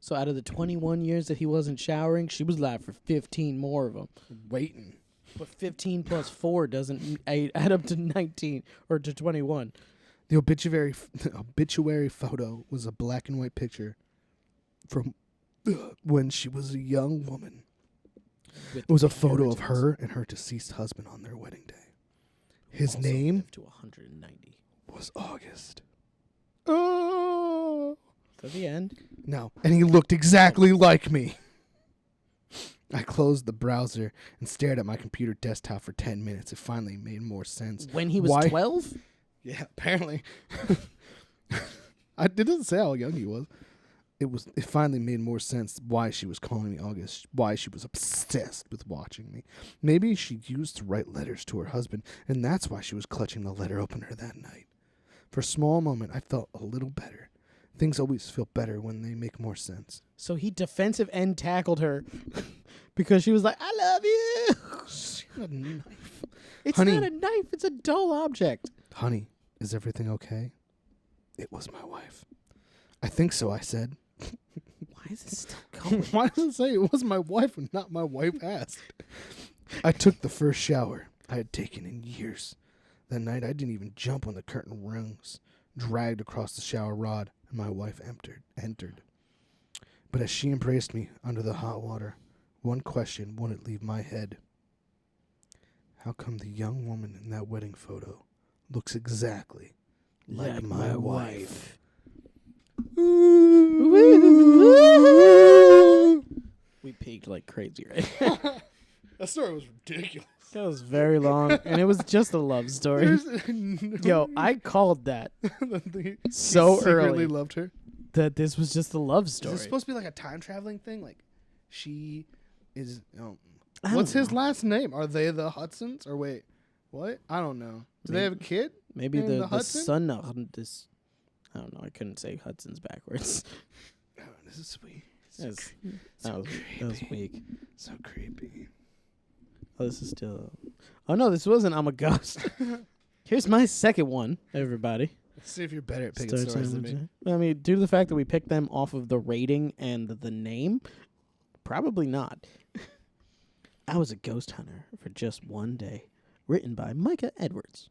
Speaker 1: So out of the 21 years that he wasn't showering, she was alive for 15 more of them.
Speaker 2: Waiting.
Speaker 1: But 15 plus 4 doesn't add up to 19 or to 21.
Speaker 2: The obituary photo was a black and white picture from when she was a young woman. It was a photo of her and her deceased husband on their wedding day. His
Speaker 1: Also
Speaker 2: name
Speaker 1: lived to 190.
Speaker 2: was August. Oh.
Speaker 1: To the end.
Speaker 2: No, and he looked exactly like me. I closed the browser and stared at my computer desktop for 10 minutes. It finally made more sense.
Speaker 1: When he was
Speaker 2: Why-
Speaker 1: 12?
Speaker 2: Yeah, apparently. It doesn't say how young he was. It finally made more sense why she was calling me August, why she was obsessed with watching me. Maybe she used to write letters to her husband, and that's why she was clutching the letter opener that night. For a small moment, I felt a little better. Things always feel better when they make more sense.
Speaker 1: So he defensive end tackled her because she was like, "I love you."
Speaker 2: She had a knife.
Speaker 1: It's
Speaker 2: Honey.
Speaker 1: not a knife. It's a dull object.
Speaker 2: Honey, is everything okay? It was my wife. I think so, I said.
Speaker 1: Why is this still going?
Speaker 2: Why does it say it was my wife and not my wife asked? I took the first shower I had taken in years. That night, I didn't even jump when the curtain rungs dragged across the shower rod and my wife entered. But as she embraced me under the hot water, one question wouldn't leave my head. How come the young woman in that wedding photo looks exactly like my wife?
Speaker 1: We peaked like crazy, right?
Speaker 2: That story was ridiculous.
Speaker 1: That was very long, and it was just a love story. Yo, I called that so
Speaker 2: secretly
Speaker 1: early
Speaker 2: loved her.
Speaker 1: that this was just a love
Speaker 2: Is
Speaker 1: story.
Speaker 2: this supposed to be like a time traveling thing? Like, she is.
Speaker 1: I don't
Speaker 2: What's his
Speaker 1: know.
Speaker 2: last name? Are they the Hudsons? Or wait, what? I don't know. Do they have a kid?
Speaker 1: Maybe
Speaker 2: named
Speaker 1: the
Speaker 2: Hudson?
Speaker 1: son of this. I don't know. I couldn't say Hudson's backwards.
Speaker 2: Oh, this is sweet.
Speaker 1: That was weak.
Speaker 2: So creepy.
Speaker 1: Oh, this is still. Oh no, this wasn't. I'm a ghost. Here's my second one, everybody.
Speaker 2: Let's see if you're better at picking
Speaker 1: Story
Speaker 2: stories
Speaker 1: time
Speaker 2: than me.
Speaker 1: with I mean, due to the fact that we picked them off of the rating and the name, probably not. I was a ghost hunter for just one day. Written by Micah Edwards.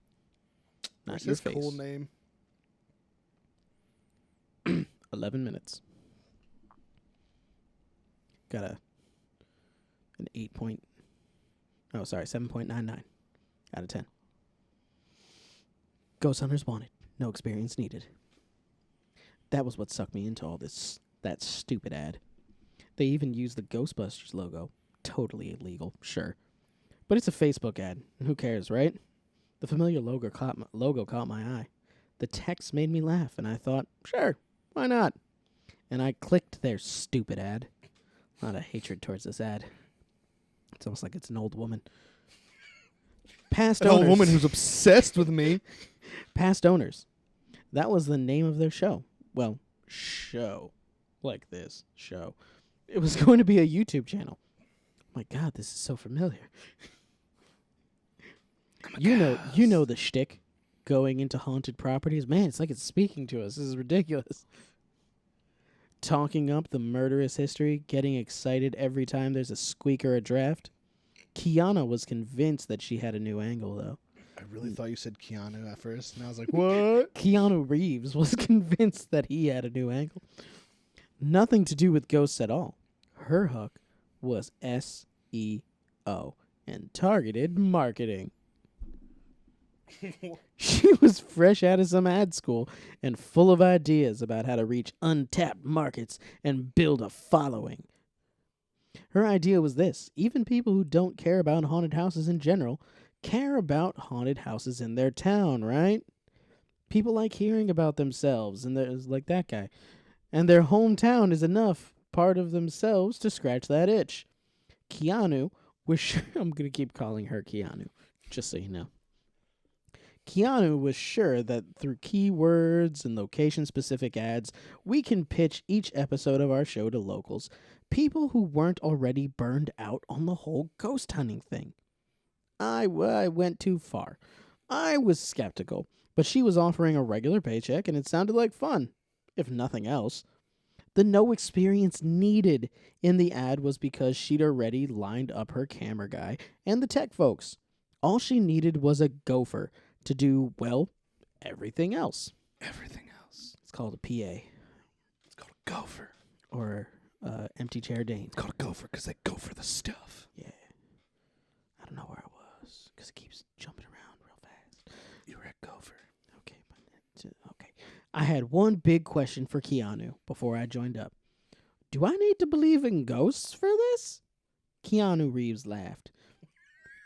Speaker 1: Not
Speaker 2: What's
Speaker 1: your
Speaker 2: his
Speaker 1: face.
Speaker 2: cool name?
Speaker 1: 11 minutes. Got an 7.99 out of 10. Ghost hunters wanted, no experience needed. That was what sucked me into all this, that stupid ad. They even used the Ghostbusters logo. Totally illegal, sure. But it's a Facebook ad, and who cares, right? The familiar logo caught my eye. The text made me laugh, and I thought, sure, why not? And I clicked their stupid ad. A lot of hatred towards this ad. It's almost like it's an old woman. Past
Speaker 2: An
Speaker 1: owners.
Speaker 2: old woman who's obsessed with me.
Speaker 1: Past owners. That was the name of their show. show like this show. It was going to be a YouTube channel. My God, this is so familiar. You know the shtick. Going into haunted properties. Man, it's like it's speaking to us. This is ridiculous. Talking up the murderous history, getting excited every time there's a squeak or a draft. Kiana was convinced that she had a new angle, though.
Speaker 2: I really thought you said Keanu at first, and I was like, what?
Speaker 1: Keanu Reeves was convinced that he had a new angle. Nothing to do with ghosts at all. Her hook was SEO and targeted marketing. She was fresh out of some ad school and full of ideas about how to reach untapped markets and build a following. Her idea was this: even people who don't care about haunted houses in general care about haunted houses in their town, right? People like hearing about themselves, and there's like that guy. And their hometown is enough part of themselves to scratch that itch. Keanu was sure, I'm going to keep calling her Keanu, just so you know. Keanu was sure that through keywords and location-specific ads, we can pitch each episode of our show to locals, people who weren't already burned out on the whole ghost hunting thing. I went too far. I was skeptical, but she was offering a regular paycheck, and it sounded like fun, if nothing else. The no experience needed in the ad was because she'd already lined up her camera guy and the tech folks. All she needed was a gopher to do, well, everything else.
Speaker 2: Everything else.
Speaker 1: It's called a PA.
Speaker 2: It's called a gopher.
Speaker 1: Or empty chair Dane.
Speaker 2: It's called a gopher because they go for the stuff.
Speaker 1: Yeah. I don't know where I was because it keeps jumping around real fast.
Speaker 2: You were a gopher.
Speaker 1: Okay. I had one big question for Keanu before I joined up. Do I need to believe in ghosts for this? Keanu Reeves laughed.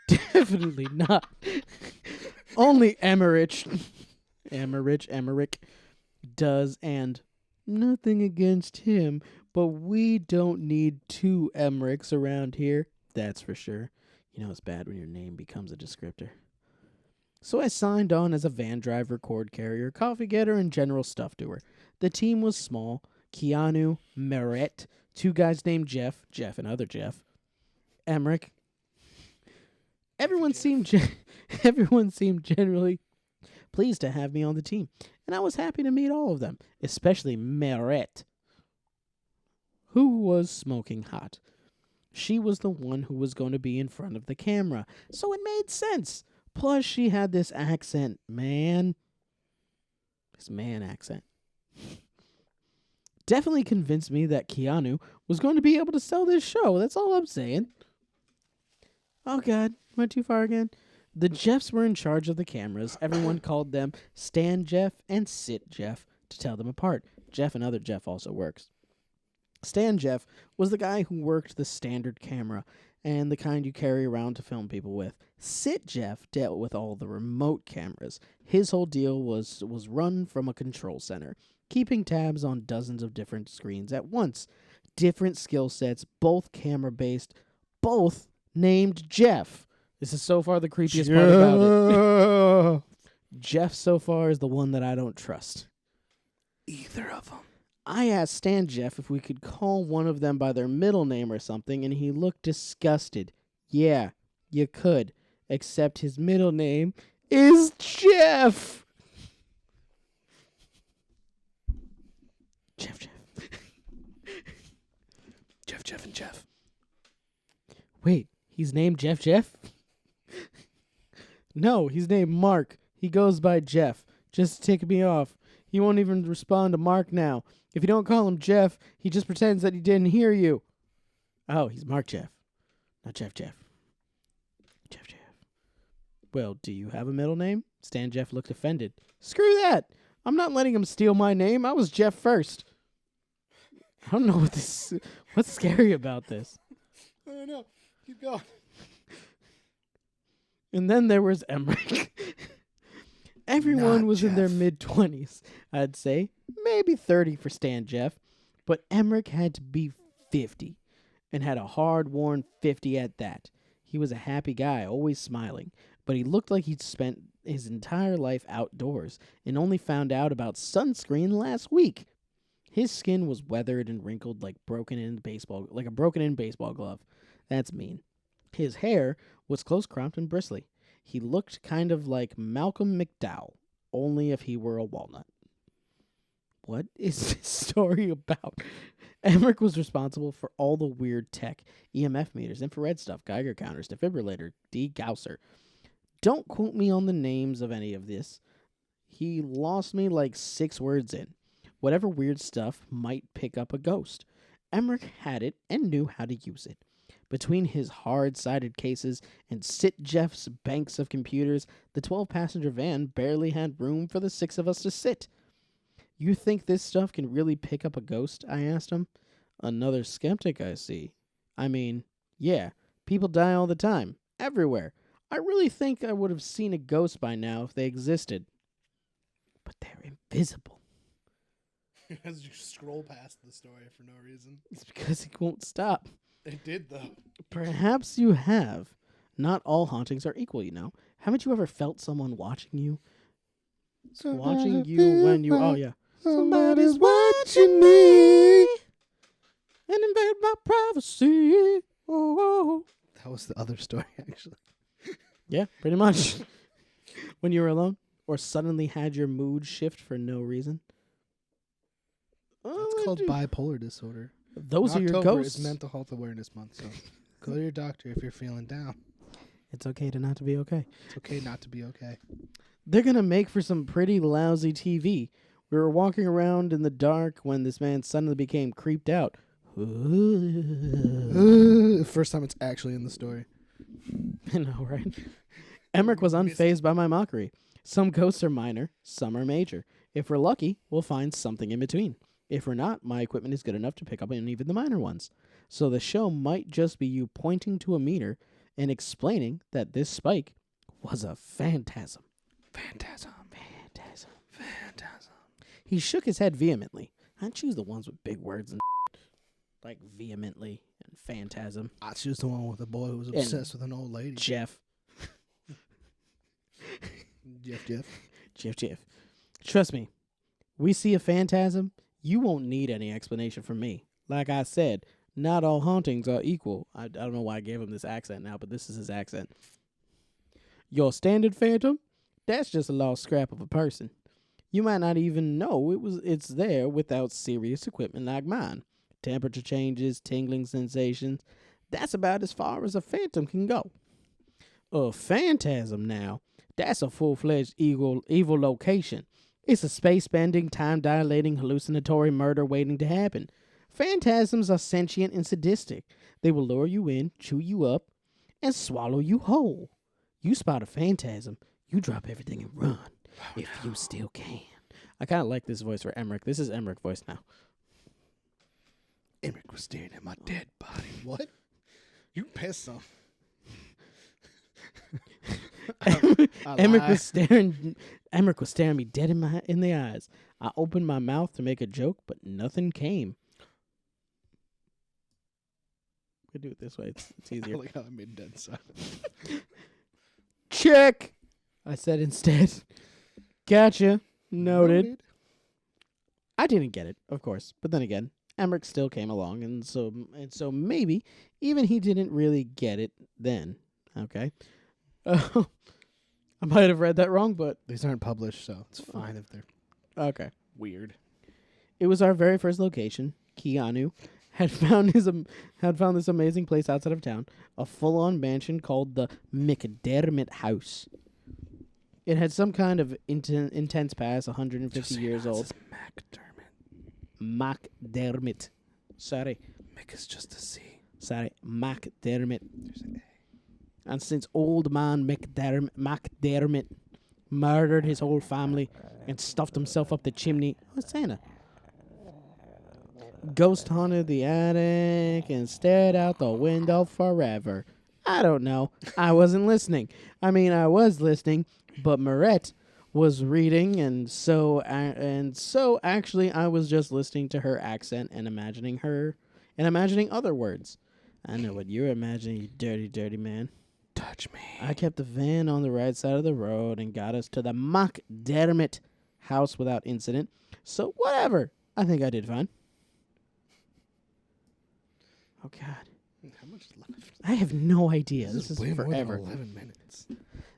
Speaker 1: Definitely not. Only Emmerich does, and nothing against him, but we don't need two Emmerichs around here, that's for sure. You know it's bad when your name becomes a descriptor. So I signed on as a van driver, cord carrier, coffee getter, and general stuff doer. The team was small. Keanu, Meret, two guys named Jeff, and other Jeff, Emmerich. Everyone seemed generally pleased to have me on the team, and I was happy to meet all of them, especially Meret, who was smoking hot. She was the one who was going to be in front of the camera, so it made sense. Plus, she had this accent, This man accent. Definitely convinced me that Keanu was going to be able to sell this show. That's all I'm saying. Oh, God. Went too far again. The Jeffs were in charge of the cameras. Everyone called them Stand Jeff and Sit Jeff to tell them apart. Jeff and other Jeff also works. Stan Jeff was the guy who worked the standard camera and the kind you carry around to film people with. Sit Jeff dealt with all the remote cameras. His whole deal was run from a control center, keeping tabs on dozens of different screens at once. Different skill sets, both camera-based, both named Jeff. This is so far the creepiest part about it. Jeff so far is the one that I don't trust.
Speaker 2: Either of them.
Speaker 1: I asked Stan Jeff if we could call one of them by their middle name or something, and he looked disgusted. Yeah, you could, except his middle name is Jeff. Jeff.
Speaker 2: Jeff and Jeff.
Speaker 1: Wait, he's named Jeff? No, he's named Mark. He goes by Jeff. Just to tick me off. He won't even respond to Mark now. If you don't call him Jeff, he just pretends that he didn't hear you. Oh, he's Mark Jeff. Not Jeff. Jeff. Well, do you have a middle name? Stan Jeff looked offended. Screw that. I'm not letting him steal my name. I was Jeff first. I don't know what's scary about this.
Speaker 2: I don't know. Keep going.
Speaker 1: And then there was Emmerich. Everyone
Speaker 2: Not
Speaker 1: was in their
Speaker 2: Jeff.
Speaker 1: mid-20s, I'd say. Maybe 30 for Stan Jeff. But Emmerich had to be 50, and had a hard-worn 50 at that. He was a happy guy, always smiling, but he looked like he'd spent his entire life outdoors and only found out about sunscreen last week. His skin was weathered and wrinkled like a broken in baseball glove. That's mean. His hair was close cropped and bristly. He looked kind of like Malcolm McDowell, only if he were a walnut. What is this story about? Emmerich was responsible for all the weird tech, EMF meters, infrared stuff, Geiger counters, defibrillator, degausser. Don't quote me on the names of any of this. He lost me like 6 words in. Whatever weird stuff might pick up a ghost. Emmerich had it and knew how to use it. Between his hard-sided cases and Sit Jeff's banks of computers, the 12-passenger van barely had room for the 6 of us to sit. You think this stuff can really pick up a ghost? I asked him. Another skeptic, I see. I mean, yeah, people die all the time, everywhere. I really think I would have seen a ghost by now if they existed. But they're invisible.
Speaker 2: As you scroll past the story for no reason.
Speaker 1: It's because it won't stop.
Speaker 2: It did, though.
Speaker 1: Perhaps you have. Not all hauntings are equal, you know. Haven't you ever felt someone watching you? Watching you when you... Oh, yeah.
Speaker 2: Somebody's watching me.
Speaker 1: And invade my privacy. Oh.
Speaker 2: That was the other story, actually.
Speaker 1: Yeah, pretty much. When you were alone? Or suddenly had your mood shift for no reason?
Speaker 2: It's called bipolar disorder.
Speaker 1: Those are your
Speaker 2: October
Speaker 1: ghosts.
Speaker 2: is Mental Health Awareness Month, so go to your doctor if you're feeling down.
Speaker 1: It's okay to not to be okay.
Speaker 2: It's okay not to be okay.
Speaker 1: They're going to make for some pretty lousy TV. We were walking around in the dark when this man suddenly became creeped out.
Speaker 2: First time it's actually in the story.
Speaker 1: I know, right? Emmerich was unfazed by my mockery. Some ghosts are minor, some are major. If we're lucky, we'll find something in between. If we're not, my equipment is good enough to pick up on even the minor ones. So the show might just be you pointing to a meter and explaining that this spike was a phantasm.
Speaker 2: Phantasm.
Speaker 1: Phantasm.
Speaker 2: Phantasm.
Speaker 1: He shook his head vehemently. I choose the ones with big words and like vehemently and phantasm.
Speaker 2: I choose the one with a boy who was obsessed with an old lady.
Speaker 1: Jeff.
Speaker 2: Jeff.
Speaker 1: Trust me, we see a phantasm, you won't need any explanation from me. Like I said, not all hauntings are equal. I don't know why I gave him this accent now, but this is his accent. Your standard phantom? That's just a lost scrap of a person. You might not even know it's there without serious equipment like mine. Temperature changes, tingling sensations. That's about as far as a phantom can go. A phantasm now. That's a full-fledged evil location. It's a space-bending, time-dilating, hallucinatory murder waiting to happen. Phantasms are sentient and sadistic. They will lure you in, chew you up, and swallow you whole. You spot a phantasm, you drop everything and run, if you still can. I kind of like this voice for Emmerich. This is Emmerich voice now.
Speaker 2: Emmerich was staring at my dead body. What? You pissed some.
Speaker 1: Emmerich was staring me dead in the eyes. I opened my mouth to make a joke, but nothing came. We do it this way. It's easier.
Speaker 2: I like how I made dead silence.
Speaker 1: Check, I said instead. Gotcha. Noted. I didn't get it, of course, but then again, Emmerich still came along, and so maybe even he didn't really get it then. Okay. I might have read that wrong, but
Speaker 2: These aren't published, so it's fine if they're
Speaker 1: okay.
Speaker 2: weird.
Speaker 1: It was our very first location. Keanu had found this amazing place outside of town, a full-on mansion called the McDermott House. It had some kind of intense past, 150 years old. McDermott. Sorry.
Speaker 2: Mick is just a C.
Speaker 1: Sorry, McDermott.
Speaker 2: There's an A.
Speaker 1: And since old man McDermott murdered his whole family and stuffed himself up the chimney, what's Santa? Ghost haunted the attic and stared out the window forever. I don't know. I wasn't listening. I mean, I was listening, but Marette was reading, and so actually I was just listening to her accent and imagining other words. I know what you're imagining, you dirty, dirty man.
Speaker 2: Touch me.
Speaker 1: I kept the van on the right side of the road and got us to the McDermott house without incident. So whatever. I think I did fine. Oh, God.
Speaker 2: How much left?
Speaker 1: I have no idea. This is
Speaker 2: way
Speaker 1: forever.
Speaker 2: more than 11 minutes.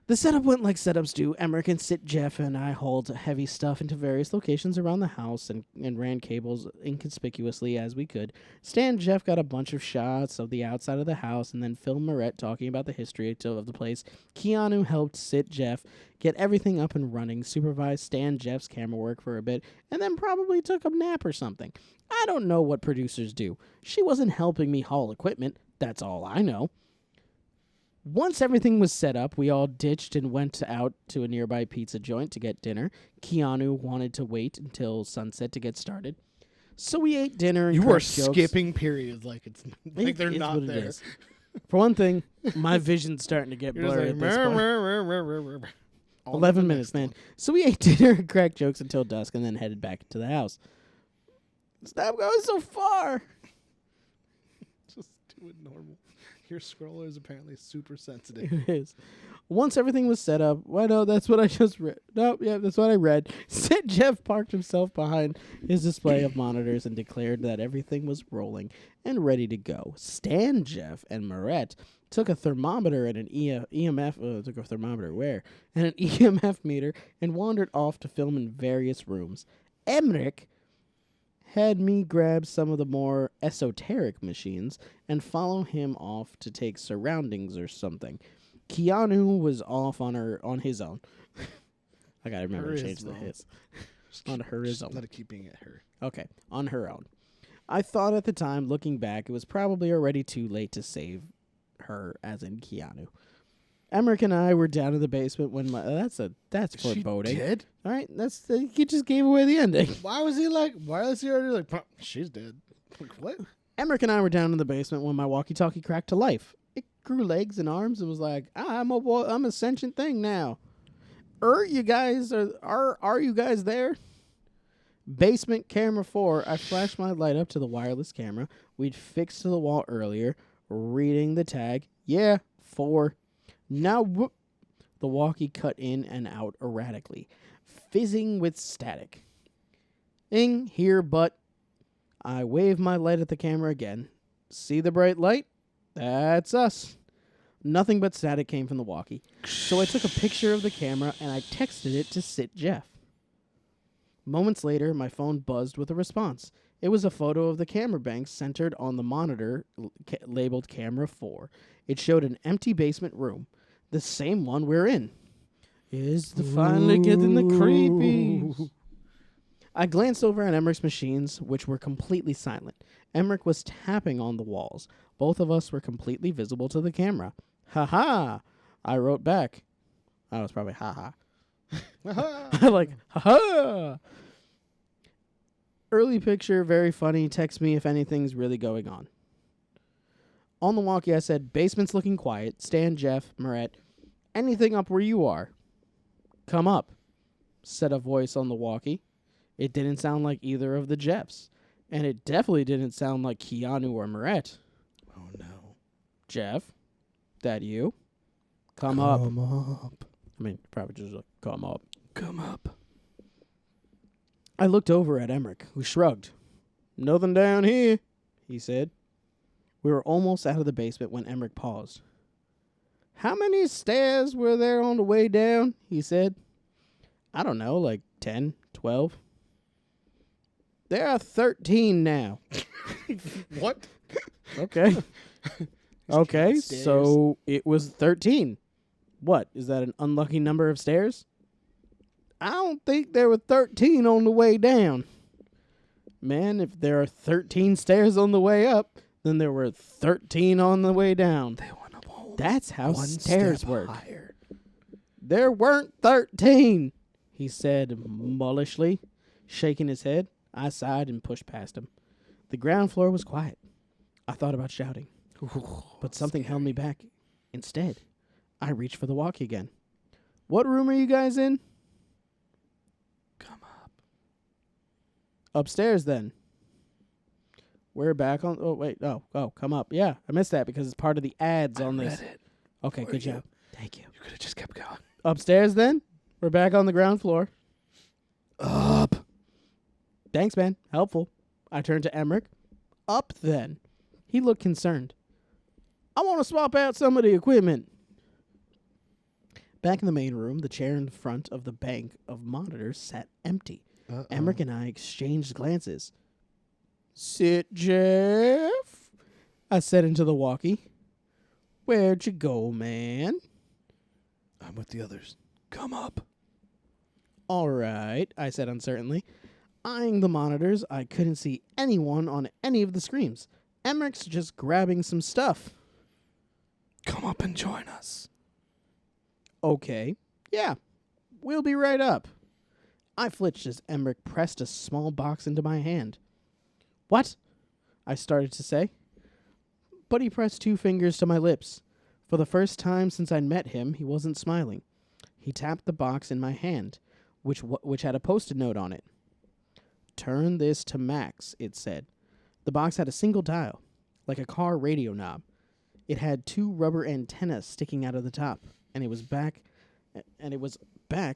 Speaker 1: The setup went like setups do. Emmerich and Sit Jeff and I hauled heavy stuff into various locations around the house and ran cables inconspicuously as we could. Stan and Jeff got a bunch of shots of the outside of the house and then filmed Moret talking about the history of the place. Keanu helped Sit Jeff get everything up and running, supervised Stan Jeff's camera work for a bit, and then probably took a nap or something. I don't know what producers do. She wasn't helping me haul equipment. That's all I know. Once everything was set up, we all ditched and went out to a nearby pizza joint to get dinner. Keanu wanted to wait until sunset to get started. So we ate dinner and
Speaker 2: You are
Speaker 1: cracked jokes.
Speaker 2: skipping periods like it's like they're
Speaker 1: It's
Speaker 2: not
Speaker 1: what it
Speaker 2: there.
Speaker 1: is. For one thing, my vision's starting to get
Speaker 2: You're just
Speaker 1: blurry
Speaker 2: like,
Speaker 1: at this point.
Speaker 2: all
Speaker 1: 11
Speaker 2: the
Speaker 1: minutes,
Speaker 2: next
Speaker 1: man.
Speaker 2: one.
Speaker 1: So we ate dinner and cracked jokes until dusk and then headed back to the house. Stop going so far.
Speaker 2: Just do it normal. Your scroller is apparently super sensitive.
Speaker 1: It is. Once everything was set up, well, no, that's what I just read. No, yeah, that's what I read. Sid Jeff parked himself behind his display of monitors and declared that everything was rolling and ready to go. Stan Jeff and Moret took a thermometer and an EMF, took a thermometer where? And an EMF meter and wandered off to film in various rooms. Emmerich had me grab some of the more esoteric machines and follow him off to take surroundings or something. Keanu was off on his own. I gotta remember to change the his. On her own.
Speaker 2: Let it keep being at her.
Speaker 1: Okay, on her own. I thought at the time, looking back, it was probably already too late to save her, as in Keanu. Emmerich and I were down in the basement when that's foreboding.
Speaker 2: She dead?
Speaker 1: All right, he just gave away the ending.
Speaker 2: Why was he already like, she's dead? Like, what?
Speaker 1: Emmerich and I were down in the basement when my walkie-talkie cracked to life. It grew legs and arms and was like, I'm a sentient thing now. Are you guys there? Basement camera 4. I flashed my light up to the wireless camera we'd fixed to the wall earlier, reading the tag. Yeah, 4. Now, whoop. The walkie cut in and out erratically, fizzing with static. Here, but I waved my light at the camera again. See the bright light? That's us. Nothing but static came from the walkie. So I took a picture of the camera and I texted it to Sit Jeff. Moments later, my phone buzzed with a response. It was a photo of the camera bank centered on the monitor labeled Camera 4. It showed an empty basement room, the same one we're in. Is the finally getting the creepy? I glanced over at Emmerich's machines, which were completely silent. Emmerich was tapping on the walls. Both of us were completely visible to the camera. Ha-ha! I wrote back. That was probably ha-ha. I like, ha-ha! Early picture, very funny. Text me if anything's really going on. On the walkie, I said, basement's looking quiet. Stan, Jeff, Moret, anything up where you are? Come up, said a voice on the walkie. It didn't sound like either of the Jeffs. And it definitely didn't sound like Keanu or Moret.
Speaker 2: Oh, no.
Speaker 1: Jeff, that you? Come up.
Speaker 2: Come up.
Speaker 1: I mean, probably just like, come up.
Speaker 2: Come up.
Speaker 1: I looked over at Emmerich, who shrugged. Nothing down here, he said. We were almost out of the basement when Emmerich paused. How many stairs were there on the way down? He said. I don't know, like 10, 12. There are 13 now.
Speaker 2: What?
Speaker 1: Okay. Okay,
Speaker 2: Stairs.
Speaker 1: so it was 13. What, is that an unlucky number of stairs? I don't think there were 13 on the way down. Man, if there are 13 stairs on the way up, then there were 13 on the way down.
Speaker 2: They went up home.
Speaker 1: That's how
Speaker 2: One
Speaker 1: stairs
Speaker 2: step
Speaker 1: work.
Speaker 2: higher.
Speaker 1: There weren't 13, he said mullishly, shaking his head. I sighed and pushed past him. The ground floor was quiet. I thought about shouting, but something held me back. Instead, I reached for the walkie again. What room are you guys in?
Speaker 2: Come up.
Speaker 1: Upstairs, then. We're back on... Oh, wait. Oh, come up. Yeah, I missed that because it's part of the ads on this.
Speaker 2: Read it.
Speaker 1: Okay,
Speaker 2: for
Speaker 1: good
Speaker 2: you.
Speaker 1: job. Thank you.
Speaker 2: You could have just kept going.
Speaker 1: Upstairs, then. We're back on the ground floor.
Speaker 2: Up.
Speaker 1: Thanks, man. Helpful. I turned to Emmerich. Up then. He looked concerned. I want to swap out some of the equipment. Back in the main room, the chair in front of the bank of monitors sat empty. Emmerich and I exchanged glances. Sit, Jeff, I said into the walkie. Where'd you go, man?
Speaker 2: I'm with the others. Come up.
Speaker 1: All right, I said uncertainly. Eyeing the monitors, I couldn't see anyone on any of the screens. Emmerich's just grabbing some stuff.
Speaker 2: Come up and join us.
Speaker 1: Okay, yeah, we'll be right up. I flinched as Emmerich pressed a small box into my hand. What? I started to say. But he pressed 2 fingers to my lips. For the first time since I'd met him, he wasn't smiling. He tapped the box in my hand, which had a Post-it note on it. Turn this to max, it said. The box had a single dial, like a car radio knob. It had 2 rubber antennas sticking out of the top, and it was back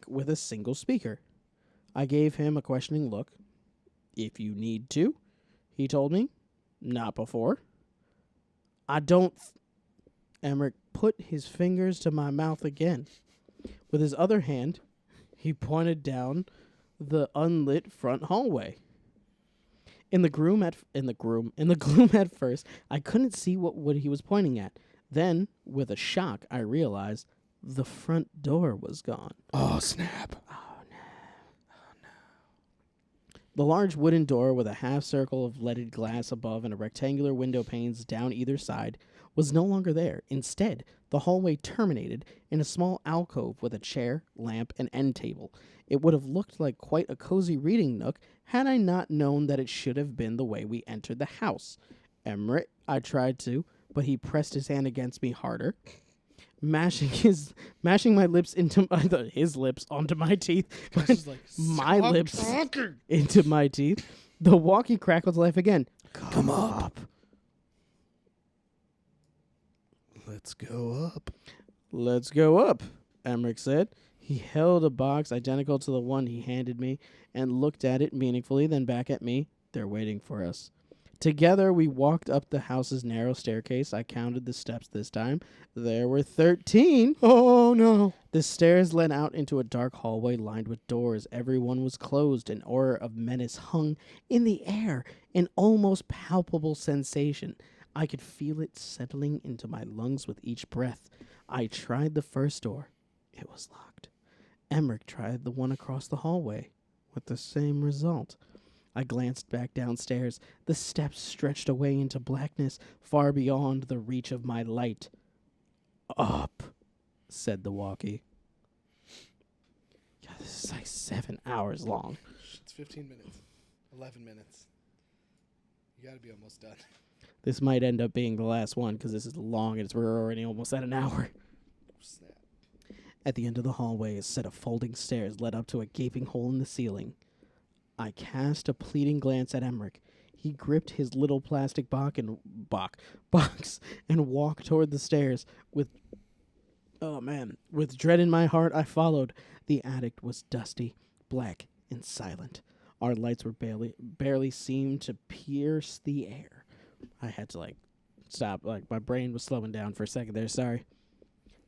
Speaker 1: with a single speaker. I gave him a questioning look. If you need to, he told me. Not before. I don't... Emmerich put his fingers to my mouth again. With his other hand, he pointed down the unlit front hallway. In the gloom at first, I couldn't see what he was pointing at. Then, with a shock, I realized the front door was gone.
Speaker 2: Oh, snap.
Speaker 1: The large wooden door with a half circle of leaded glass above and a rectangular window panes down either side was no longer there. Instead, the hallway terminated in a small alcove with a chair, lamp, and end table. It would have looked like quite a cozy reading nook had I not known that it should have been the way we entered the house. Emmerich, I tried to, but he pressed his hand against me harder, mashing my lips into his lips onto my teeth, my lips into my teeth. The walkie crackled to life again. Come up.
Speaker 2: Let's go up.
Speaker 1: Let's go up, Emmerich said. He held a box identical to the one he handed me and looked at it meaningfully, then back at me. They're waiting for us. Together, we walked up the house's narrow staircase. I counted the steps this time. There were 13.
Speaker 2: Oh, no.
Speaker 1: The stairs led out into a dark hallway lined with doors. Every one was closed. An aura of menace hung in the air, an almost palpable sensation. I could feel it settling into my lungs with each breath. I tried the first door. It was locked. Emmerich tried the one across the hallway, with the same result. I glanced back downstairs. The steps stretched away into blackness, far beyond the reach of my light. Up, said the walkie. God, this is like 7 hours long.
Speaker 2: It's 15 minutes. 11 minutes. You gotta be almost done.
Speaker 1: This might end up being the last one because this is long and we're already almost at an hour.
Speaker 2: Snap.
Speaker 1: At the end of the hallway, a set of folding stairs led up to a gaping hole in the ceiling. I cast a pleading glance at Emmerich. He gripped his little plastic box and walked toward the stairs. With dread in my heart, I followed. The attic was dusty, black, and silent. Our lights were barely seemed to pierce the air. I had to stop. My brain was slowing down for a second there. Sorry.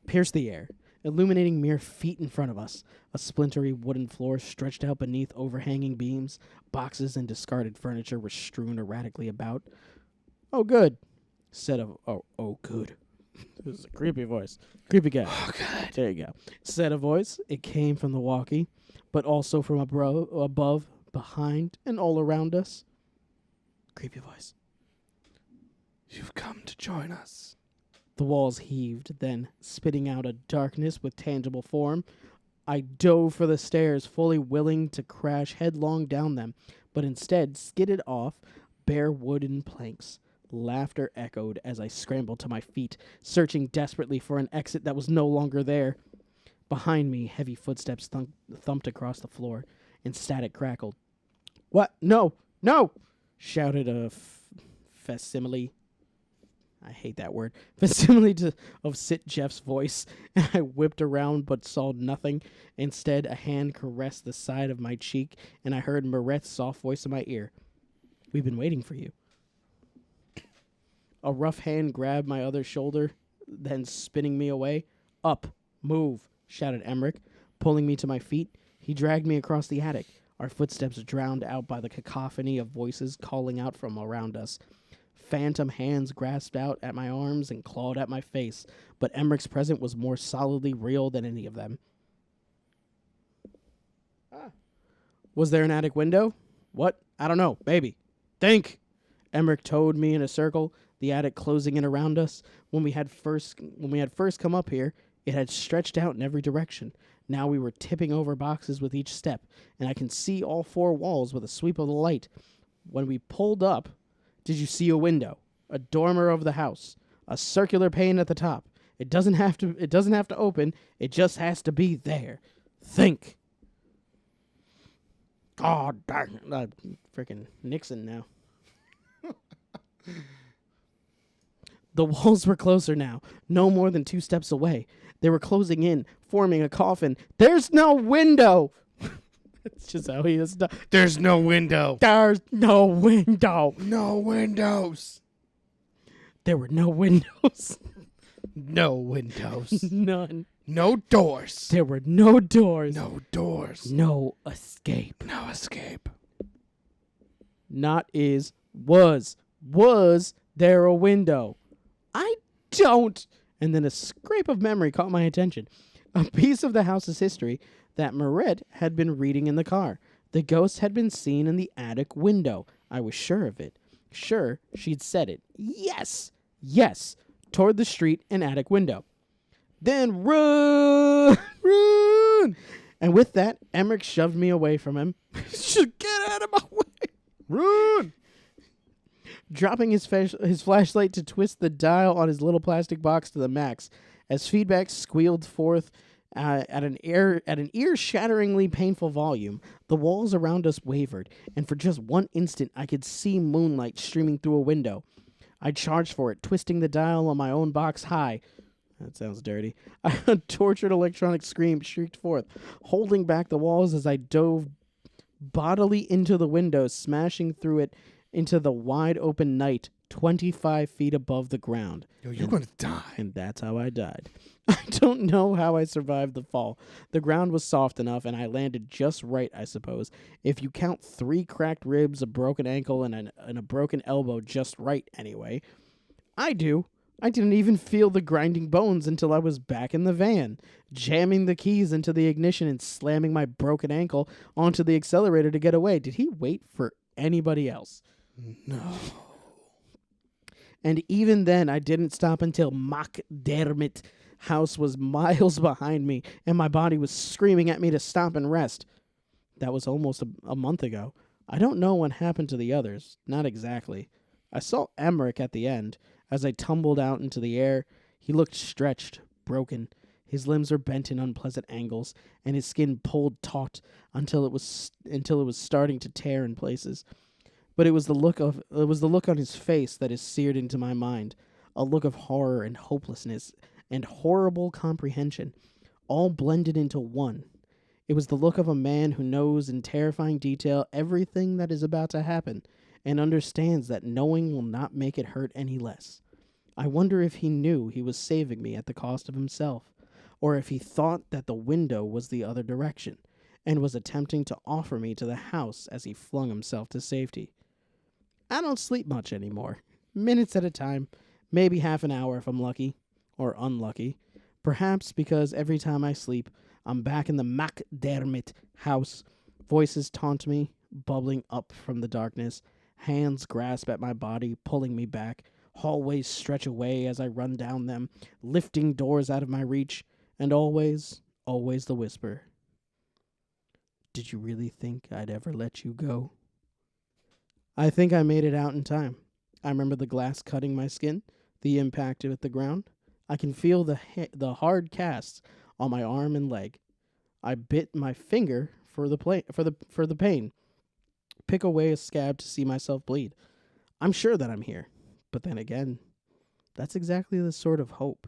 Speaker 1: Pierce the air, illuminating mere feet in front of us. A splintery wooden floor stretched out beneath overhanging beams. Boxes and discarded furniture were strewn erratically about. Oh, good. Oh, good. This is a creepy voice. Creepy guy.
Speaker 2: Oh, good.
Speaker 1: There you go. Said a voice. It came from the walkie, but also from above, behind, and all around us. Creepy voice.
Speaker 2: You've come to join us.
Speaker 1: The walls heaved, then, spitting out a darkness with tangible form, I dove for the stairs, fully willing to crash headlong down them, but instead skidded off bare wooden planks. Laughter echoed as I scrambled to my feet, searching desperately for an exit that was no longer there. Behind me, heavy footsteps thumped across the floor, and static crackled. What? No! No! Shouted a facsimile. I hate that word, facsimile of Sit Jeff's voice, and I whipped around but saw nothing. Instead, a hand caressed the side of my cheek, and I heard Moret's soft voice in my ear. We've been waiting for you. A rough hand grabbed my other shoulder, then spinning me away. Up, move, shouted Emmerich, pulling me to my feet. He dragged me across the attic, our footsteps drowned out by the cacophony of voices calling out from around us. Phantom hands grasped out at my arms and clawed at my face, but Emmerich's presence was more solidly real than any of them. Was there an attic window? What? I don't know. Maybe. Think! Emmerich towed me in a circle, the attic closing in around us. When we had first come up here, it had stretched out in every direction. Now we were tipping over boxes with each step, and I can see all 4 walls with a sweep of the light. When we pulled up, did you see a window? A dormer of the house. A circular pane at the top. It doesn't have to open. It just has to be there. Think. God dang it. Freaking Nixon now. The walls were closer now, no more than 2 steps away. They were closing in, forming a coffin. There's no window! That's just how he is.
Speaker 2: There's no window.
Speaker 1: There's no window.
Speaker 2: No windows.
Speaker 1: There were no windows.
Speaker 2: No windows.
Speaker 1: None.
Speaker 2: No doors.
Speaker 1: There were no doors.
Speaker 2: No doors.
Speaker 1: No escape.
Speaker 2: No escape.
Speaker 1: Not is, was. Was there a window? I don't. And then a scrape of memory caught my attention. A piece of the house's history that Moret had been reading in the car. The ghost had been seen in the attic window. I was sure of it. Sure, she'd said it. Yes. Yes. Toward the street and attic window. Then run! Run! And with that, Emmerich shoved me away from him. Get out of my way!
Speaker 2: Run!
Speaker 1: Dropping his flashlight to twist the dial on his little plastic box to the max, as feedback squealed forth at an ear-shatteringly painful volume. The walls around us wavered, and for just one instant I could see moonlight streaming through a window. I charged for it, twisting the dial on my own box high. That sounds dirty. A tortured electronic scream shrieked forth, holding back the walls as I dove bodily into the window, smashing through it into the wide-open night, 25 feet above the ground.
Speaker 2: Yo, you're going to die.
Speaker 1: And that's how I died. I don't know how I survived the fall. The ground was soft enough, and I landed just right, I suppose. If you count 3 cracked ribs, a broken ankle, and a broken elbow just right, anyway. I do. I didn't even feel the grinding bones until I was back in the van, jamming the keys into the ignition and slamming my broken ankle onto the accelerator to get away. Did he wait for anybody else?
Speaker 2: No.
Speaker 1: And even then, I didn't stop until McDermott house was miles behind me, and my body was screaming at me to stop and rest. That was almost a month ago. I don't know what happened to the others. Not exactly. I saw Emmerich at the end. As I tumbled out into the air, he looked stretched, broken. His limbs were bent in unpleasant angles, and his skin pulled taut until it was starting to tear in places. But it was the look on his face that is seared into my mind, a look of horror and hopelessness and horrible comprehension, all blended into one. It was the look of a man who knows in terrifying detail everything that is about to happen, and understands that knowing will not make it hurt any less. I wonder if he knew he was saving me at the cost of himself, or if he thought that the window was the other direction, and was attempting to offer me to the house as he flung himself to safety. I don't sleep much anymore. Minutes at a time, maybe half an hour if I'm lucky, or unlucky. Perhaps because every time I sleep, I'm back in the McDermott house. Voices taunt me, bubbling up from the darkness. Hands grasp at my body, pulling me back. Hallways stretch away as I run down them, lifting doors out of my reach. And always, always the whisper. Did you really think I'd ever let you go? I think I made it out in time. I remember the glass cutting my skin, the impact with the ground. I can feel the hard casts on my arm and leg. I bit my finger for the pain. Pick away a scab to see myself bleed. I'm sure that I'm here, but then again, That's exactly the sort of hope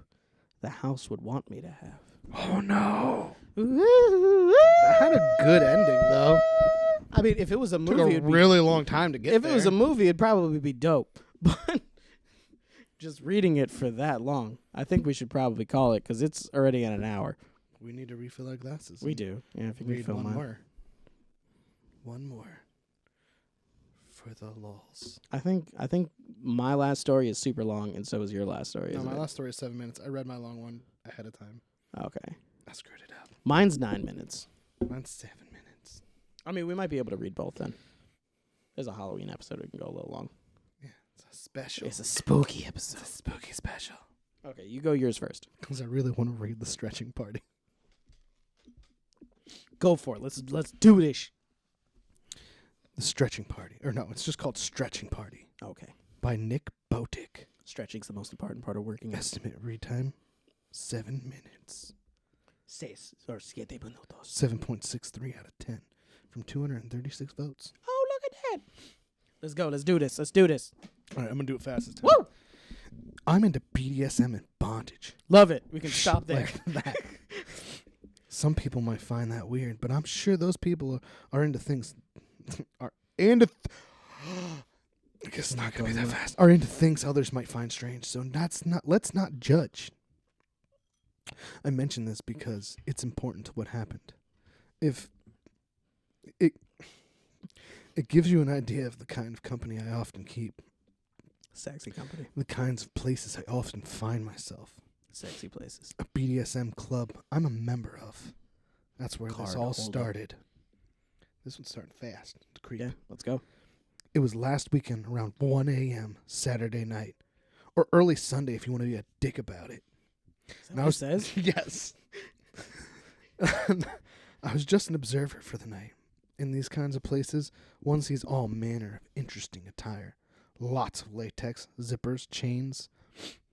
Speaker 1: the house would want me to have.
Speaker 2: Oh, no. That had a good ending, though.
Speaker 1: I mean, if it was a movie,
Speaker 2: Took a really long time to get
Speaker 1: if
Speaker 2: there.
Speaker 1: it was a movie, it'd probably be dope. But just reading it for that long, I think we should probably call it because it's already at an hour.
Speaker 2: We need to refill our glasses.
Speaker 1: We do. Yeah, if you can
Speaker 2: Read
Speaker 1: fill
Speaker 2: one
Speaker 1: mine.
Speaker 2: more. One more. For the lulz.
Speaker 1: I think my last story is super long, and so is your last story.
Speaker 2: No,
Speaker 1: isn't
Speaker 2: my
Speaker 1: it?
Speaker 2: last story is 7 minutes. I read my long one ahead of time.
Speaker 1: Okay.
Speaker 2: I screwed it up.
Speaker 1: Mine's 9 minutes.
Speaker 2: Mine's 7 minutes.
Speaker 1: I mean, we might be able to read both then. There's a Halloween episode. We can go a little long.
Speaker 2: Yeah, it's a special.
Speaker 1: It's a spooky episode.
Speaker 2: It's a spooky special.
Speaker 1: Okay, you go yours first.
Speaker 2: Because I really want to read the stretching party.
Speaker 1: Go for it. Let's do this.
Speaker 2: The Stretching Party. Or no, it's just called Stretching Party.
Speaker 1: Okay.
Speaker 2: By Nick Botic.
Speaker 1: Stretching's the most important part of working out.
Speaker 2: Estimate read time, 7 minutes.
Speaker 1: 6 or 7 minutos.
Speaker 2: 7.63 out of 10 from 236 votes.
Speaker 1: Oh, look at that. Let's go. Let's do this. Let's do this.
Speaker 2: All right, I'm going to do it fast this time.
Speaker 1: Woo!
Speaker 2: I'm into BDSM and bondage.
Speaker 1: Love it. We can stop there.
Speaker 2: Like that. Some people might find that weird, but I'm sure those people are into things. I guess it's not going to be that fast. Are into things others might find strange. So let's not judge. I mention this because it's important to what happened. If it gives you an idea of the kind of company I often keep.
Speaker 1: Sexy company.
Speaker 2: The kinds of places I often find myself.
Speaker 1: Sexy places.
Speaker 2: A BDSM club I'm a member of. That's where this all started. This one's starting fast to creep.
Speaker 1: Yeah, let's go.
Speaker 2: It was last weekend around 1 a.m. Saturday night. Or early Sunday if you want to be a dick about it.
Speaker 1: Is that what it says?
Speaker 2: Yes. I was just an observer for the night. In these kinds of places, one sees all manner of interesting attire. Lots of latex, zippers, chains.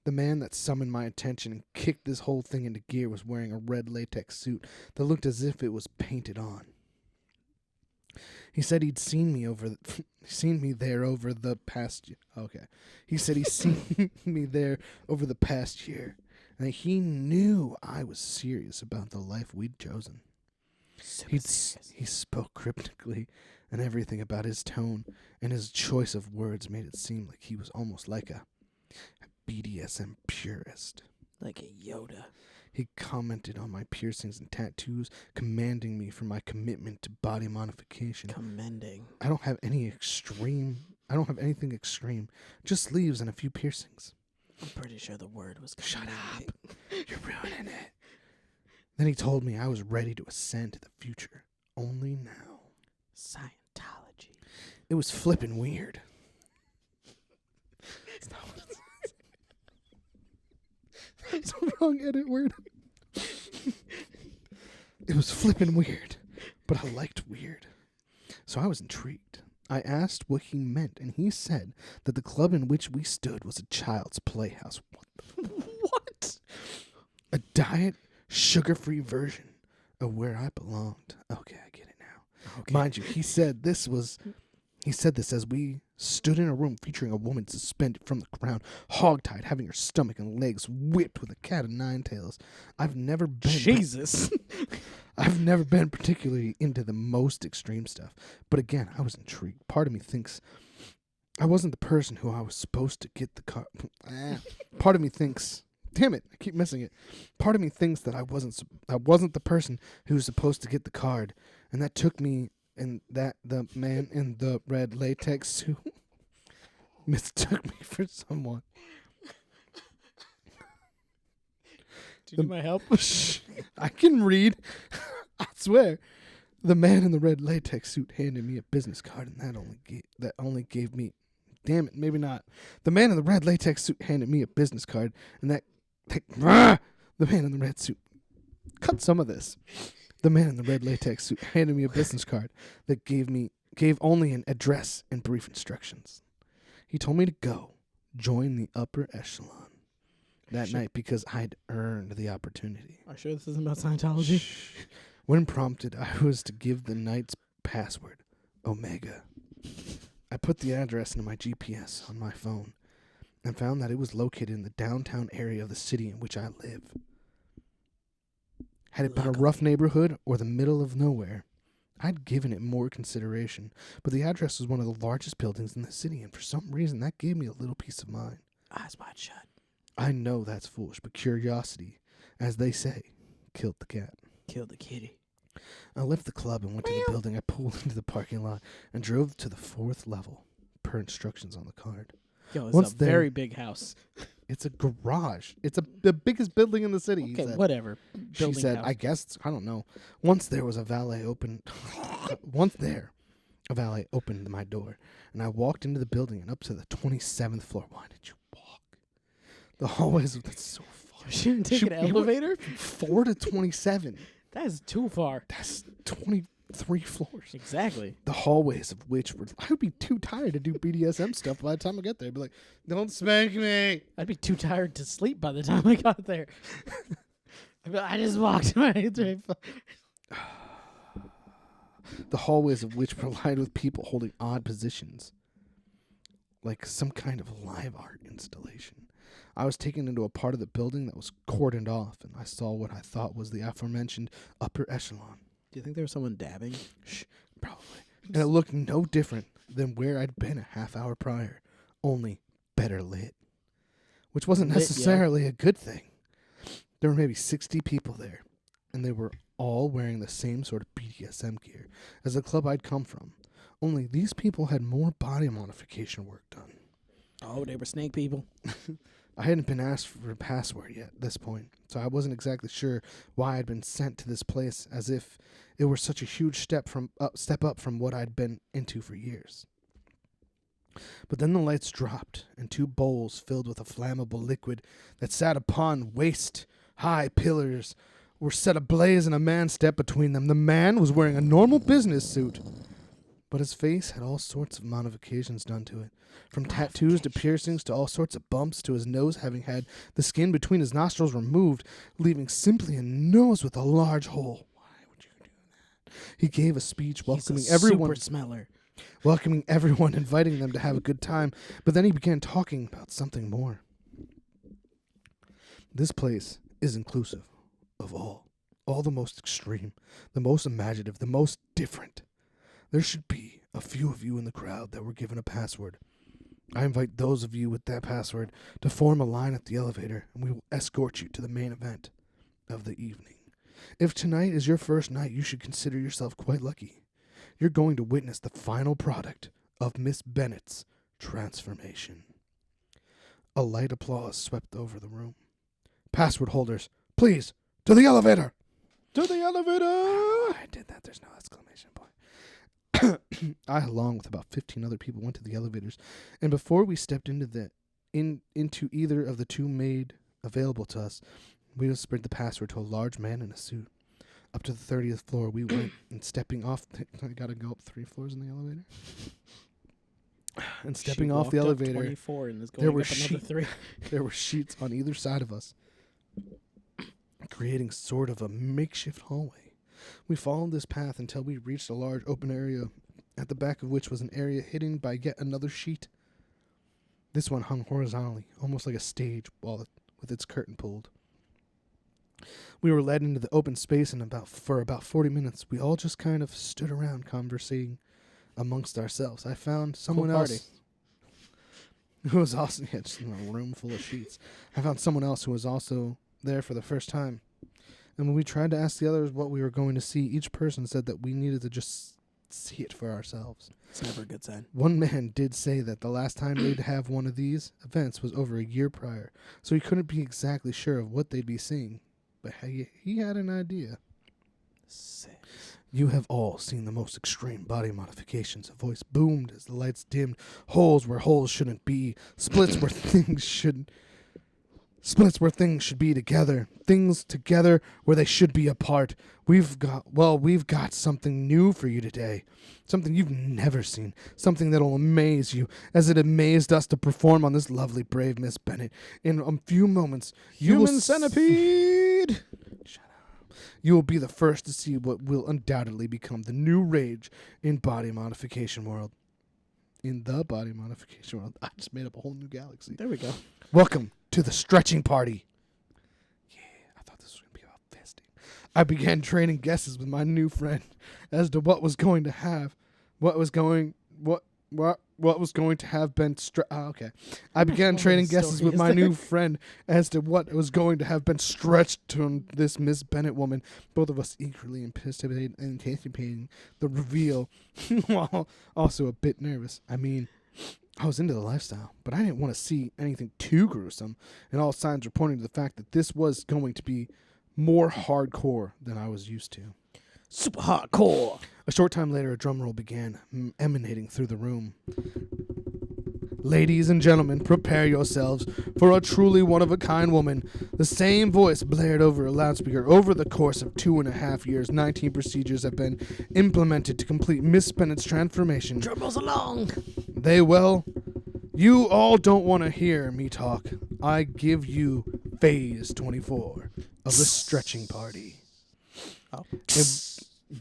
Speaker 2: The man that summoned my attention and kicked this whole thing into gear was wearing a red latex suit that looked as if it was painted on. He said he'd seen me there over the past year. Okay. He said he's seen me there over the past year, and that he knew I was serious about the life we'd chosen. He spoke cryptically, and everything about his tone and his choice of words made it seem like he was almost like a BDSM purist.
Speaker 1: Like a Yoda.
Speaker 2: He commented on my piercings and tattoos, commanding me for my commitment to body modification.
Speaker 1: Commending.
Speaker 2: I don't have anything extreme. Just sleeves and a few piercings.
Speaker 1: I'm pretty sure the word was
Speaker 2: Shut
Speaker 1: commending.
Speaker 2: up. You're ruining it. Then he told me I was ready to ascend to the future. Only now.
Speaker 1: Scientology.
Speaker 2: It was flippin' weird. That's not what it says. That's the wrong edit word. It was flippin' weird, but I liked weird. So I was intrigued. I asked what he meant, and he said that the club in which we stood was a child's playhouse. What? A diet, sugar-free version of where I belonged. Okay, I get it now. Okay. Mind you, he said this as we stood in a room featuring a woman suspended from the ground, hogtied, having her stomach and legs whipped with a cat of nine tails. I've never been
Speaker 1: Jesus.
Speaker 2: I've never been particularly into the most extreme stuff. But again, I was intrigued. Part of me thinks I wasn't the person who I was supposed to get the card. Part of me thinks, damn it, I keep missing it. Part of me thinks that I wasn't the person who was supposed to get the card, and that took me. And that the man in the red latex suit mistook me for someone.
Speaker 1: Do you need my help?
Speaker 2: I can read. I swear. The man in the red latex suit handed me a business card, and that only gave me. Damn it, maybe not. The man in the red latex suit handed me a business card, and the man in the red suit. Cut some of this. The man in the red latex suit handed me a business card that gave only an address and brief instructions. He told me to go join the upper echelon that night because I'd earned the opportunity.
Speaker 1: Are you sure this isn't about Scientology?
Speaker 2: When prompted, I was to give the night's password, Omega. I put the address into my GPS on my phone and found that it was located in the downtown area of the city in which I live. Had it been a rough neighborhood or the middle of nowhere, I'd given it more consideration, but the address was one of the largest buildings in the city, and for some reason that gave me a little peace of mind.
Speaker 1: Eyes wide shut.
Speaker 2: I know that's foolish, but curiosity, as they say, killed the cat.
Speaker 1: Killed the kitty.
Speaker 2: I left the club and went to the building. I pulled into the parking lot and drove to the 4th level, per instructions on the card.
Speaker 1: Yo, it's a very big house.
Speaker 2: It's a garage. It's the biggest building in the city.
Speaker 1: Okay,
Speaker 2: he said.
Speaker 1: Whatever.
Speaker 2: She said,
Speaker 1: house.
Speaker 2: I guess, I don't know. Once there, a valet opened my door, and I walked into the building and up to the 27th floor. Why did you walk? The hallways, that's so far.
Speaker 1: She didn't take an elevator?
Speaker 2: 4 to 27.
Speaker 1: That is too far.
Speaker 2: That's 23 floors.
Speaker 1: Exactly.
Speaker 2: The hallways of which I would be too tired to do BDSM stuff by the time I get there. I'd be like, don't spank me.
Speaker 1: I'd be too tired to sleep by the time I got there. I'd be like, I just walked my 3 floors.
Speaker 2: The hallways of which were lined with people holding odd positions, like some kind of live art installation. I was taken into a part of the building that was cordoned off, and I saw what I thought was the aforementioned upper echelon.
Speaker 1: Do you think there was someone dabbing?
Speaker 2: Shh, probably. And it looked no different than where I'd been a half hour prior, only better lit, which wasn't necessarily a good thing. There were maybe 60 people there, and they were all wearing the same sort of BDSM gear as the club I'd come from, only these people had more body modification work done.
Speaker 1: Oh, they were snake people.
Speaker 2: I hadn't been asked for a password yet at this point, so I wasn't exactly sure why I'd been sent to this place, as if it were such a huge step up from what I'd been into for years. But then the lights dropped, and 2 bowls filled with a flammable liquid that sat upon waist-high pillars were set ablaze, and a man stepped between them. The man was wearing a normal business suit, but his face had all sorts of modifications done to it, from tattoos to piercings to all sorts of bumps, to his nose having had the skin between his nostrils removed, leaving simply a nose with a large hole. Why would you do that? He gave a speech welcoming everyone.
Speaker 1: Super smeller.
Speaker 2: Welcoming everyone, inviting them to have a good time, but then he began talking about something more. This place is inclusive of all the most extreme, the most imaginative, the most different. There should be a few of you in the crowd that were given a password. I invite those of you with that password to form a line at the elevator, and we will escort you to the main event of the evening. If tonight is your first night, you should consider yourself quite lucky. You're going to witness the final product of Miss Bennett's transformation. A light applause swept over the room. Password holders, please, to the elevator! To the elevator! I did that. There's no exclamation point. I, along with about 15 other people, went to the elevators, and before we stepped into either of the 2 made available to us, we whispered the password to a large man in a suit. Up to the 30th floor we went, and stepping off, I gotta go up 3 floors in the elevator. And stepping off the elevator,
Speaker 1: 24 and is going up another 3.
Speaker 2: There were sheets on either side of us, creating sort of a makeshift hallway. We followed this path until we reached a large open area, at the back of which was an area hidden by yet another sheet. This one hung horizontally, almost like a stage, with its curtain pulled. We were led into the open space, and for about 40 minutes, we all just kind of stood around conversing amongst ourselves. I found someone else who was also just in a room full of sheets. I found someone else who was also there for the first time. And when we tried to ask the others what we were going to see, each person said that we needed to just see it for ourselves.
Speaker 1: It's never a good sign.
Speaker 2: One man did say that the last time they'd have one of these events was over a year prior, so he couldn't be exactly sure of what they'd be seeing. But he had an idea.
Speaker 1: 6.
Speaker 2: You have all seen the most extreme body modifications. A voice boomed as the lights dimmed. Holes where holes shouldn't be. Splits where things should be together. Things together where they should be apart. We've got something new for you today. Something you've never seen. Something that'll amaze you, as it amazed us to perform on this lovely, brave Miss Bennett. In a few moments,
Speaker 1: Human centipede!
Speaker 2: Shut up. You will be the first to see what will undoubtedly become the new rage in body modification world. In the body modification world, I just made up a whole new galaxy.
Speaker 1: There we go.
Speaker 2: Welcome to the stretching party. Yeah, I thought this was going to be about fisting. I began trading guesses with my new friend as to what was going to have been I began trading guesses with my new friend as to what was going to have been stretched to this Miss Bennett woman. Both of us eagerly anticipating the reveal, while also a bit nervous. I mean, I was into the lifestyle, but I didn't want to see anything too gruesome, and all signs were pointing to the fact that this was going to be more hardcore than I was used to.
Speaker 1: Super hardcore.
Speaker 2: A short time later, a drum roll began emanating through the room. Ladies and gentlemen, prepare yourselves for a truly one-of-a-kind woman. The same voice blared over a loudspeaker. Over the course of 2.5 years, 19 procedures have been implemented to complete Miss Bennett's transformation.
Speaker 1: Drum rolls along.
Speaker 2: You all don't want to hear me talk. I give you phase 24 of the stretching party.
Speaker 1: Oh.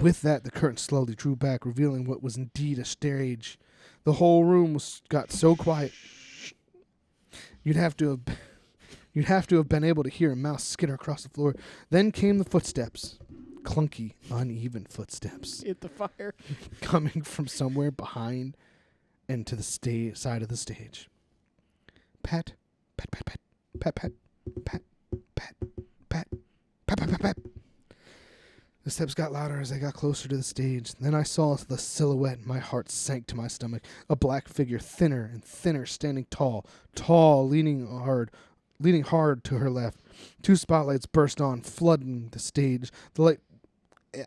Speaker 2: With that, the curtain slowly drew back, revealing what was indeed a stage. The whole room got so quiet. You'd have to have been able to hear a mouse skitter across the floor. Then came the footsteps. Clunky, uneven footsteps.
Speaker 1: Hit the fire.
Speaker 2: Coming from somewhere behind and to the side of the stage. Pat, pat, pat, pat, pat, pat, pat, pat, pat, pat, pat, pat, pat. The steps got louder as I got closer to the stage. Then I saw the silhouette, and my heart sank to my stomach. A black figure, thinner and thinner, standing tall, leaning hard to her left. 2 spotlights burst on, flooding the stage. The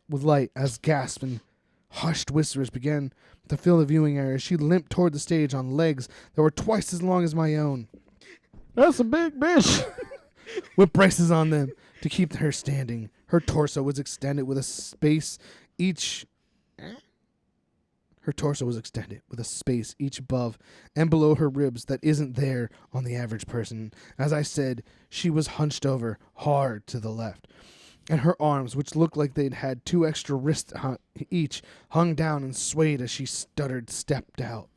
Speaker 2: light as gasps and hushed whispers began to fill the viewing area. She limped toward the stage on legs that were twice as long as my own.
Speaker 1: That's a big bitch.
Speaker 2: With braces on them to keep her standing. Her torso was extended with a space each above and below her ribs that isn't there on the average person. As I said, she was hunched over, hard to the left. And her arms, which looked like they'd had 2 extra wrists each, hung down and swayed as she stepped out.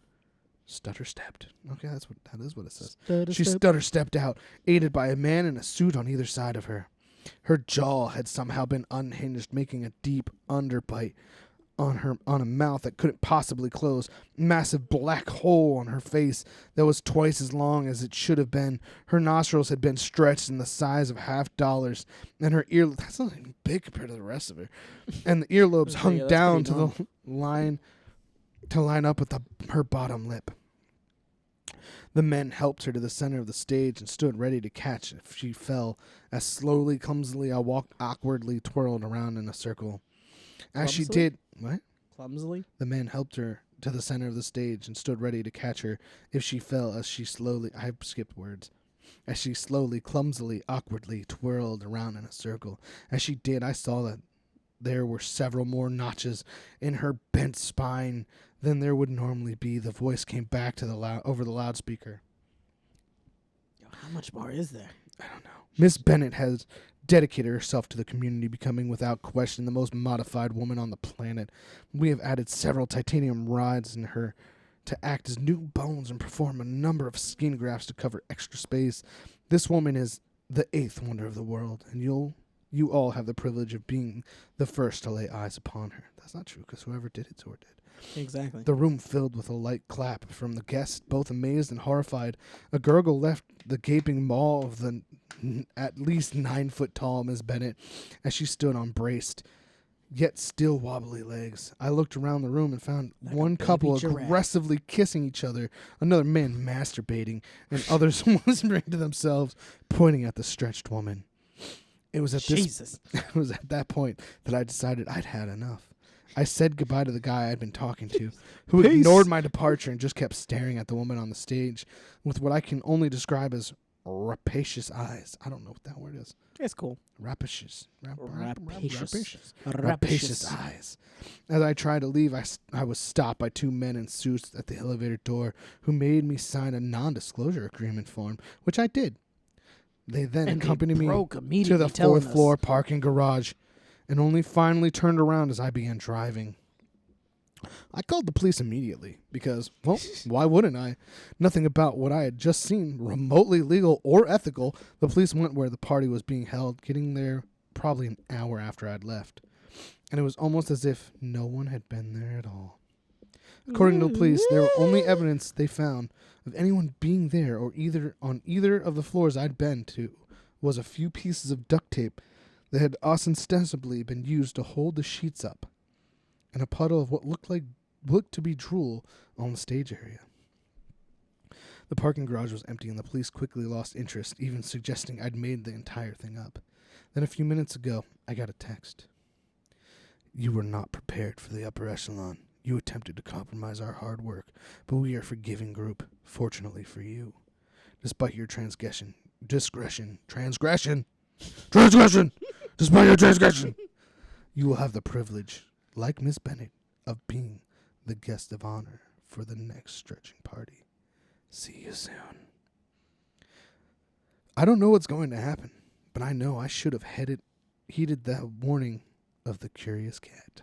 Speaker 2: Stutter-stepped. Okay, that is what it says. She stutter-stepped out, aided by a man in a suit on either side of her. Her jaw had somehow been unhinged, making a deep underbite on a mouth that couldn't possibly close. Massive black hole on her face that was twice as long as it should have been. Her nostrils had been stretched in the size of $50, and her that's not even big compared to the rest of her. And the earlobes hung down to the line up with her bottom lip. The men helped her to the center of the stage and stood ready to catch if she fell. As slowly, clumsily, I walked awkwardly, twirled around in a circle. As she did... What?
Speaker 1: Clumsily?
Speaker 2: The men helped her to the center of the stage and stood ready to catch her if she fell as she slowly... I skipped words. As she slowly, clumsily, awkwardly twirled around in a circle. As she did, I saw that there were several more notches in her bent spine than there would normally be. The voice came back to over the loudspeaker.
Speaker 1: How much more is there?
Speaker 2: I don't know. Miss Bennett has dedicated herself to the community, becoming without question the most modified woman on the planet. We have added several titanium rods in her to act as new bones and perform a number of skin grafts to cover extra space. This woman is the 8th wonder of the world, and you all have the privilege of being the first to lay eyes upon her. That's not true, because whoever did it, so it did.
Speaker 1: Exactly.
Speaker 2: The room filled with a light clap from the guests, both amazed and horrified. A gurgle left the gaping maw of the at least 9-foot-tall Miss Bennett as she stood on braced, yet still wobbly legs. I looked around the room and found one couple aggressively kissing each other, another man masturbating, and others whispering to themselves, pointing at the stretched woman. It was at that point that I decided I'd had enough. I said goodbye to the guy I'd been talking to, who ignored my departure and just kept staring at the woman on the stage with what I can only describe as rapacious eyes. I don't know what that word is.
Speaker 1: It's cool.
Speaker 2: Rapacious eyes. As I tried to leave, I was stopped by 2 men in suits at the elevator door who made me sign a non-disclosure agreement form, which I did. They then accompanied me to the 4th floor parking garage and only finally turned around as I began driving. I called the police immediately because, well, why wouldn't I? Nothing about what I had just seen remotely legal or ethical. The police went where the party was being held, getting there probably an hour after I'd left. And it was almost as if no one had been there at all. According to the police, there were only evidence they found of anyone being there or on either of the floors I'd been to was a few pieces of duct tape that had ostensibly been used to hold the sheets up, and a puddle of what looked to be drool on the stage area. The parking garage was empty, and the police quickly lost interest, even suggesting I'd made the entire thing up. Then a few minutes ago, I got a text. You were not prepared for the upper echelon. You attempted to compromise our hard work, but we are a forgiving group, fortunately for you. Despite your transgression, despite your transgression, you will have the privilege, like Miss Bennett, of being the guest of honor for the next stretching party. See you soon. I don't know what's going to happen, but I know I should have heeded that warning of the curious cat.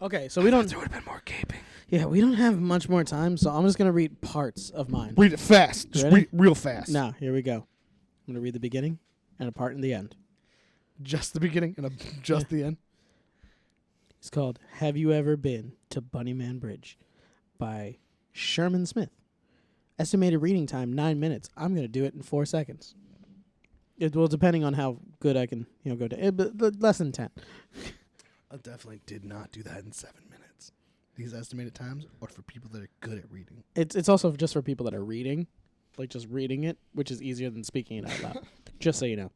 Speaker 1: Okay, so we don't.
Speaker 2: There would have been more gaping.
Speaker 1: Yeah, we don't have much more time, so I'm just gonna read parts of mine.
Speaker 2: Read it fast. Just read real fast.
Speaker 1: Now, here we go. I'm gonna read the beginning and a part in the end.
Speaker 2: Just the beginning and just the end.
Speaker 1: It's called "Have You Ever Been to Bunnyman Bridge" by Sherman Smith. Estimated reading time 9 minutes. I'm gonna do it in 4 seconds. Well, depending on how good I can, go to, but less than 10.
Speaker 2: I definitely did not do that in 7 minutes. These estimated times are for people that are good at reading.
Speaker 1: It's also just for people that are reading, like just reading it, which is easier than speaking it out loud. Just so you know.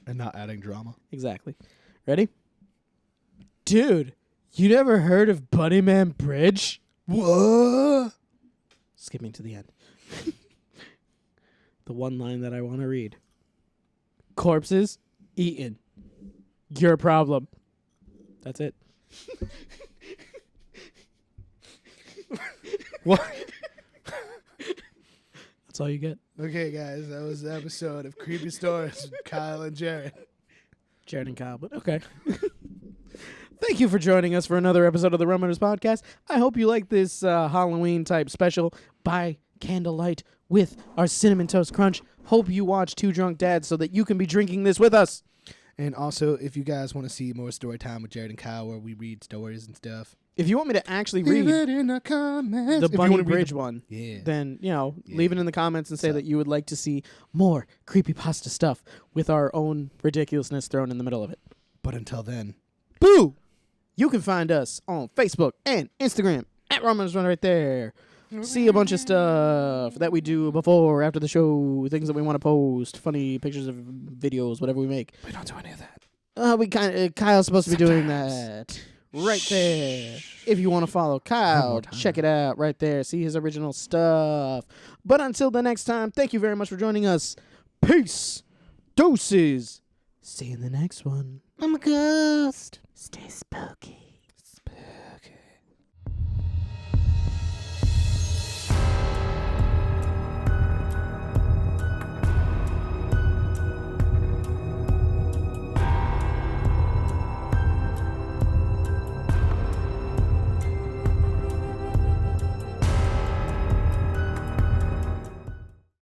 Speaker 2: And not adding drama.
Speaker 1: Exactly. Ready? Dude, you never heard of Bunnyman Bridge?
Speaker 2: What?
Speaker 1: Skipping to the end. The one line that I want to read. Corpses eaten. Your problem. That's it.
Speaker 2: What?
Speaker 1: That's all you get.
Speaker 2: Okay, guys, that was the episode of Creepy Stories with Kyle and Jared.
Speaker 1: Jared and Kyle, but okay. Thank you for joining us for another episode of the Rum Runnas Podcast. I hope you like this Halloween-type special by candlelight with our Cinnamon Toast Crunch. Hope you watch Two Drunk Dads so that you can be drinking this with us.
Speaker 2: And also, if you guys want to see more story time with Jared and Kyle where we read stories and stuff.
Speaker 1: If you want me to actually read
Speaker 2: it in the comments.
Speaker 1: the Bunny Bridge one,
Speaker 2: yeah.
Speaker 1: then, leave it in the comments and say that you would like to see more CreepyPasta stuff with our own ridiculousness thrown in the middle of it.
Speaker 2: But until then,
Speaker 1: boo! You can find us on Facebook and Instagram at Rum Runnas right there. See a bunch of stuff that we do before or after the show, things that we want to post, funny pictures of videos, whatever we make.
Speaker 2: we don't do any of that.
Speaker 1: Kyle's supposed to be doing that right there. If you want to follow Kyle, check it out right there. See his original stuff. But until the next time, thank you very much for joining us. Peace. Doses. See you in the next one.
Speaker 2: I'm a ghost.
Speaker 1: Stay spooky.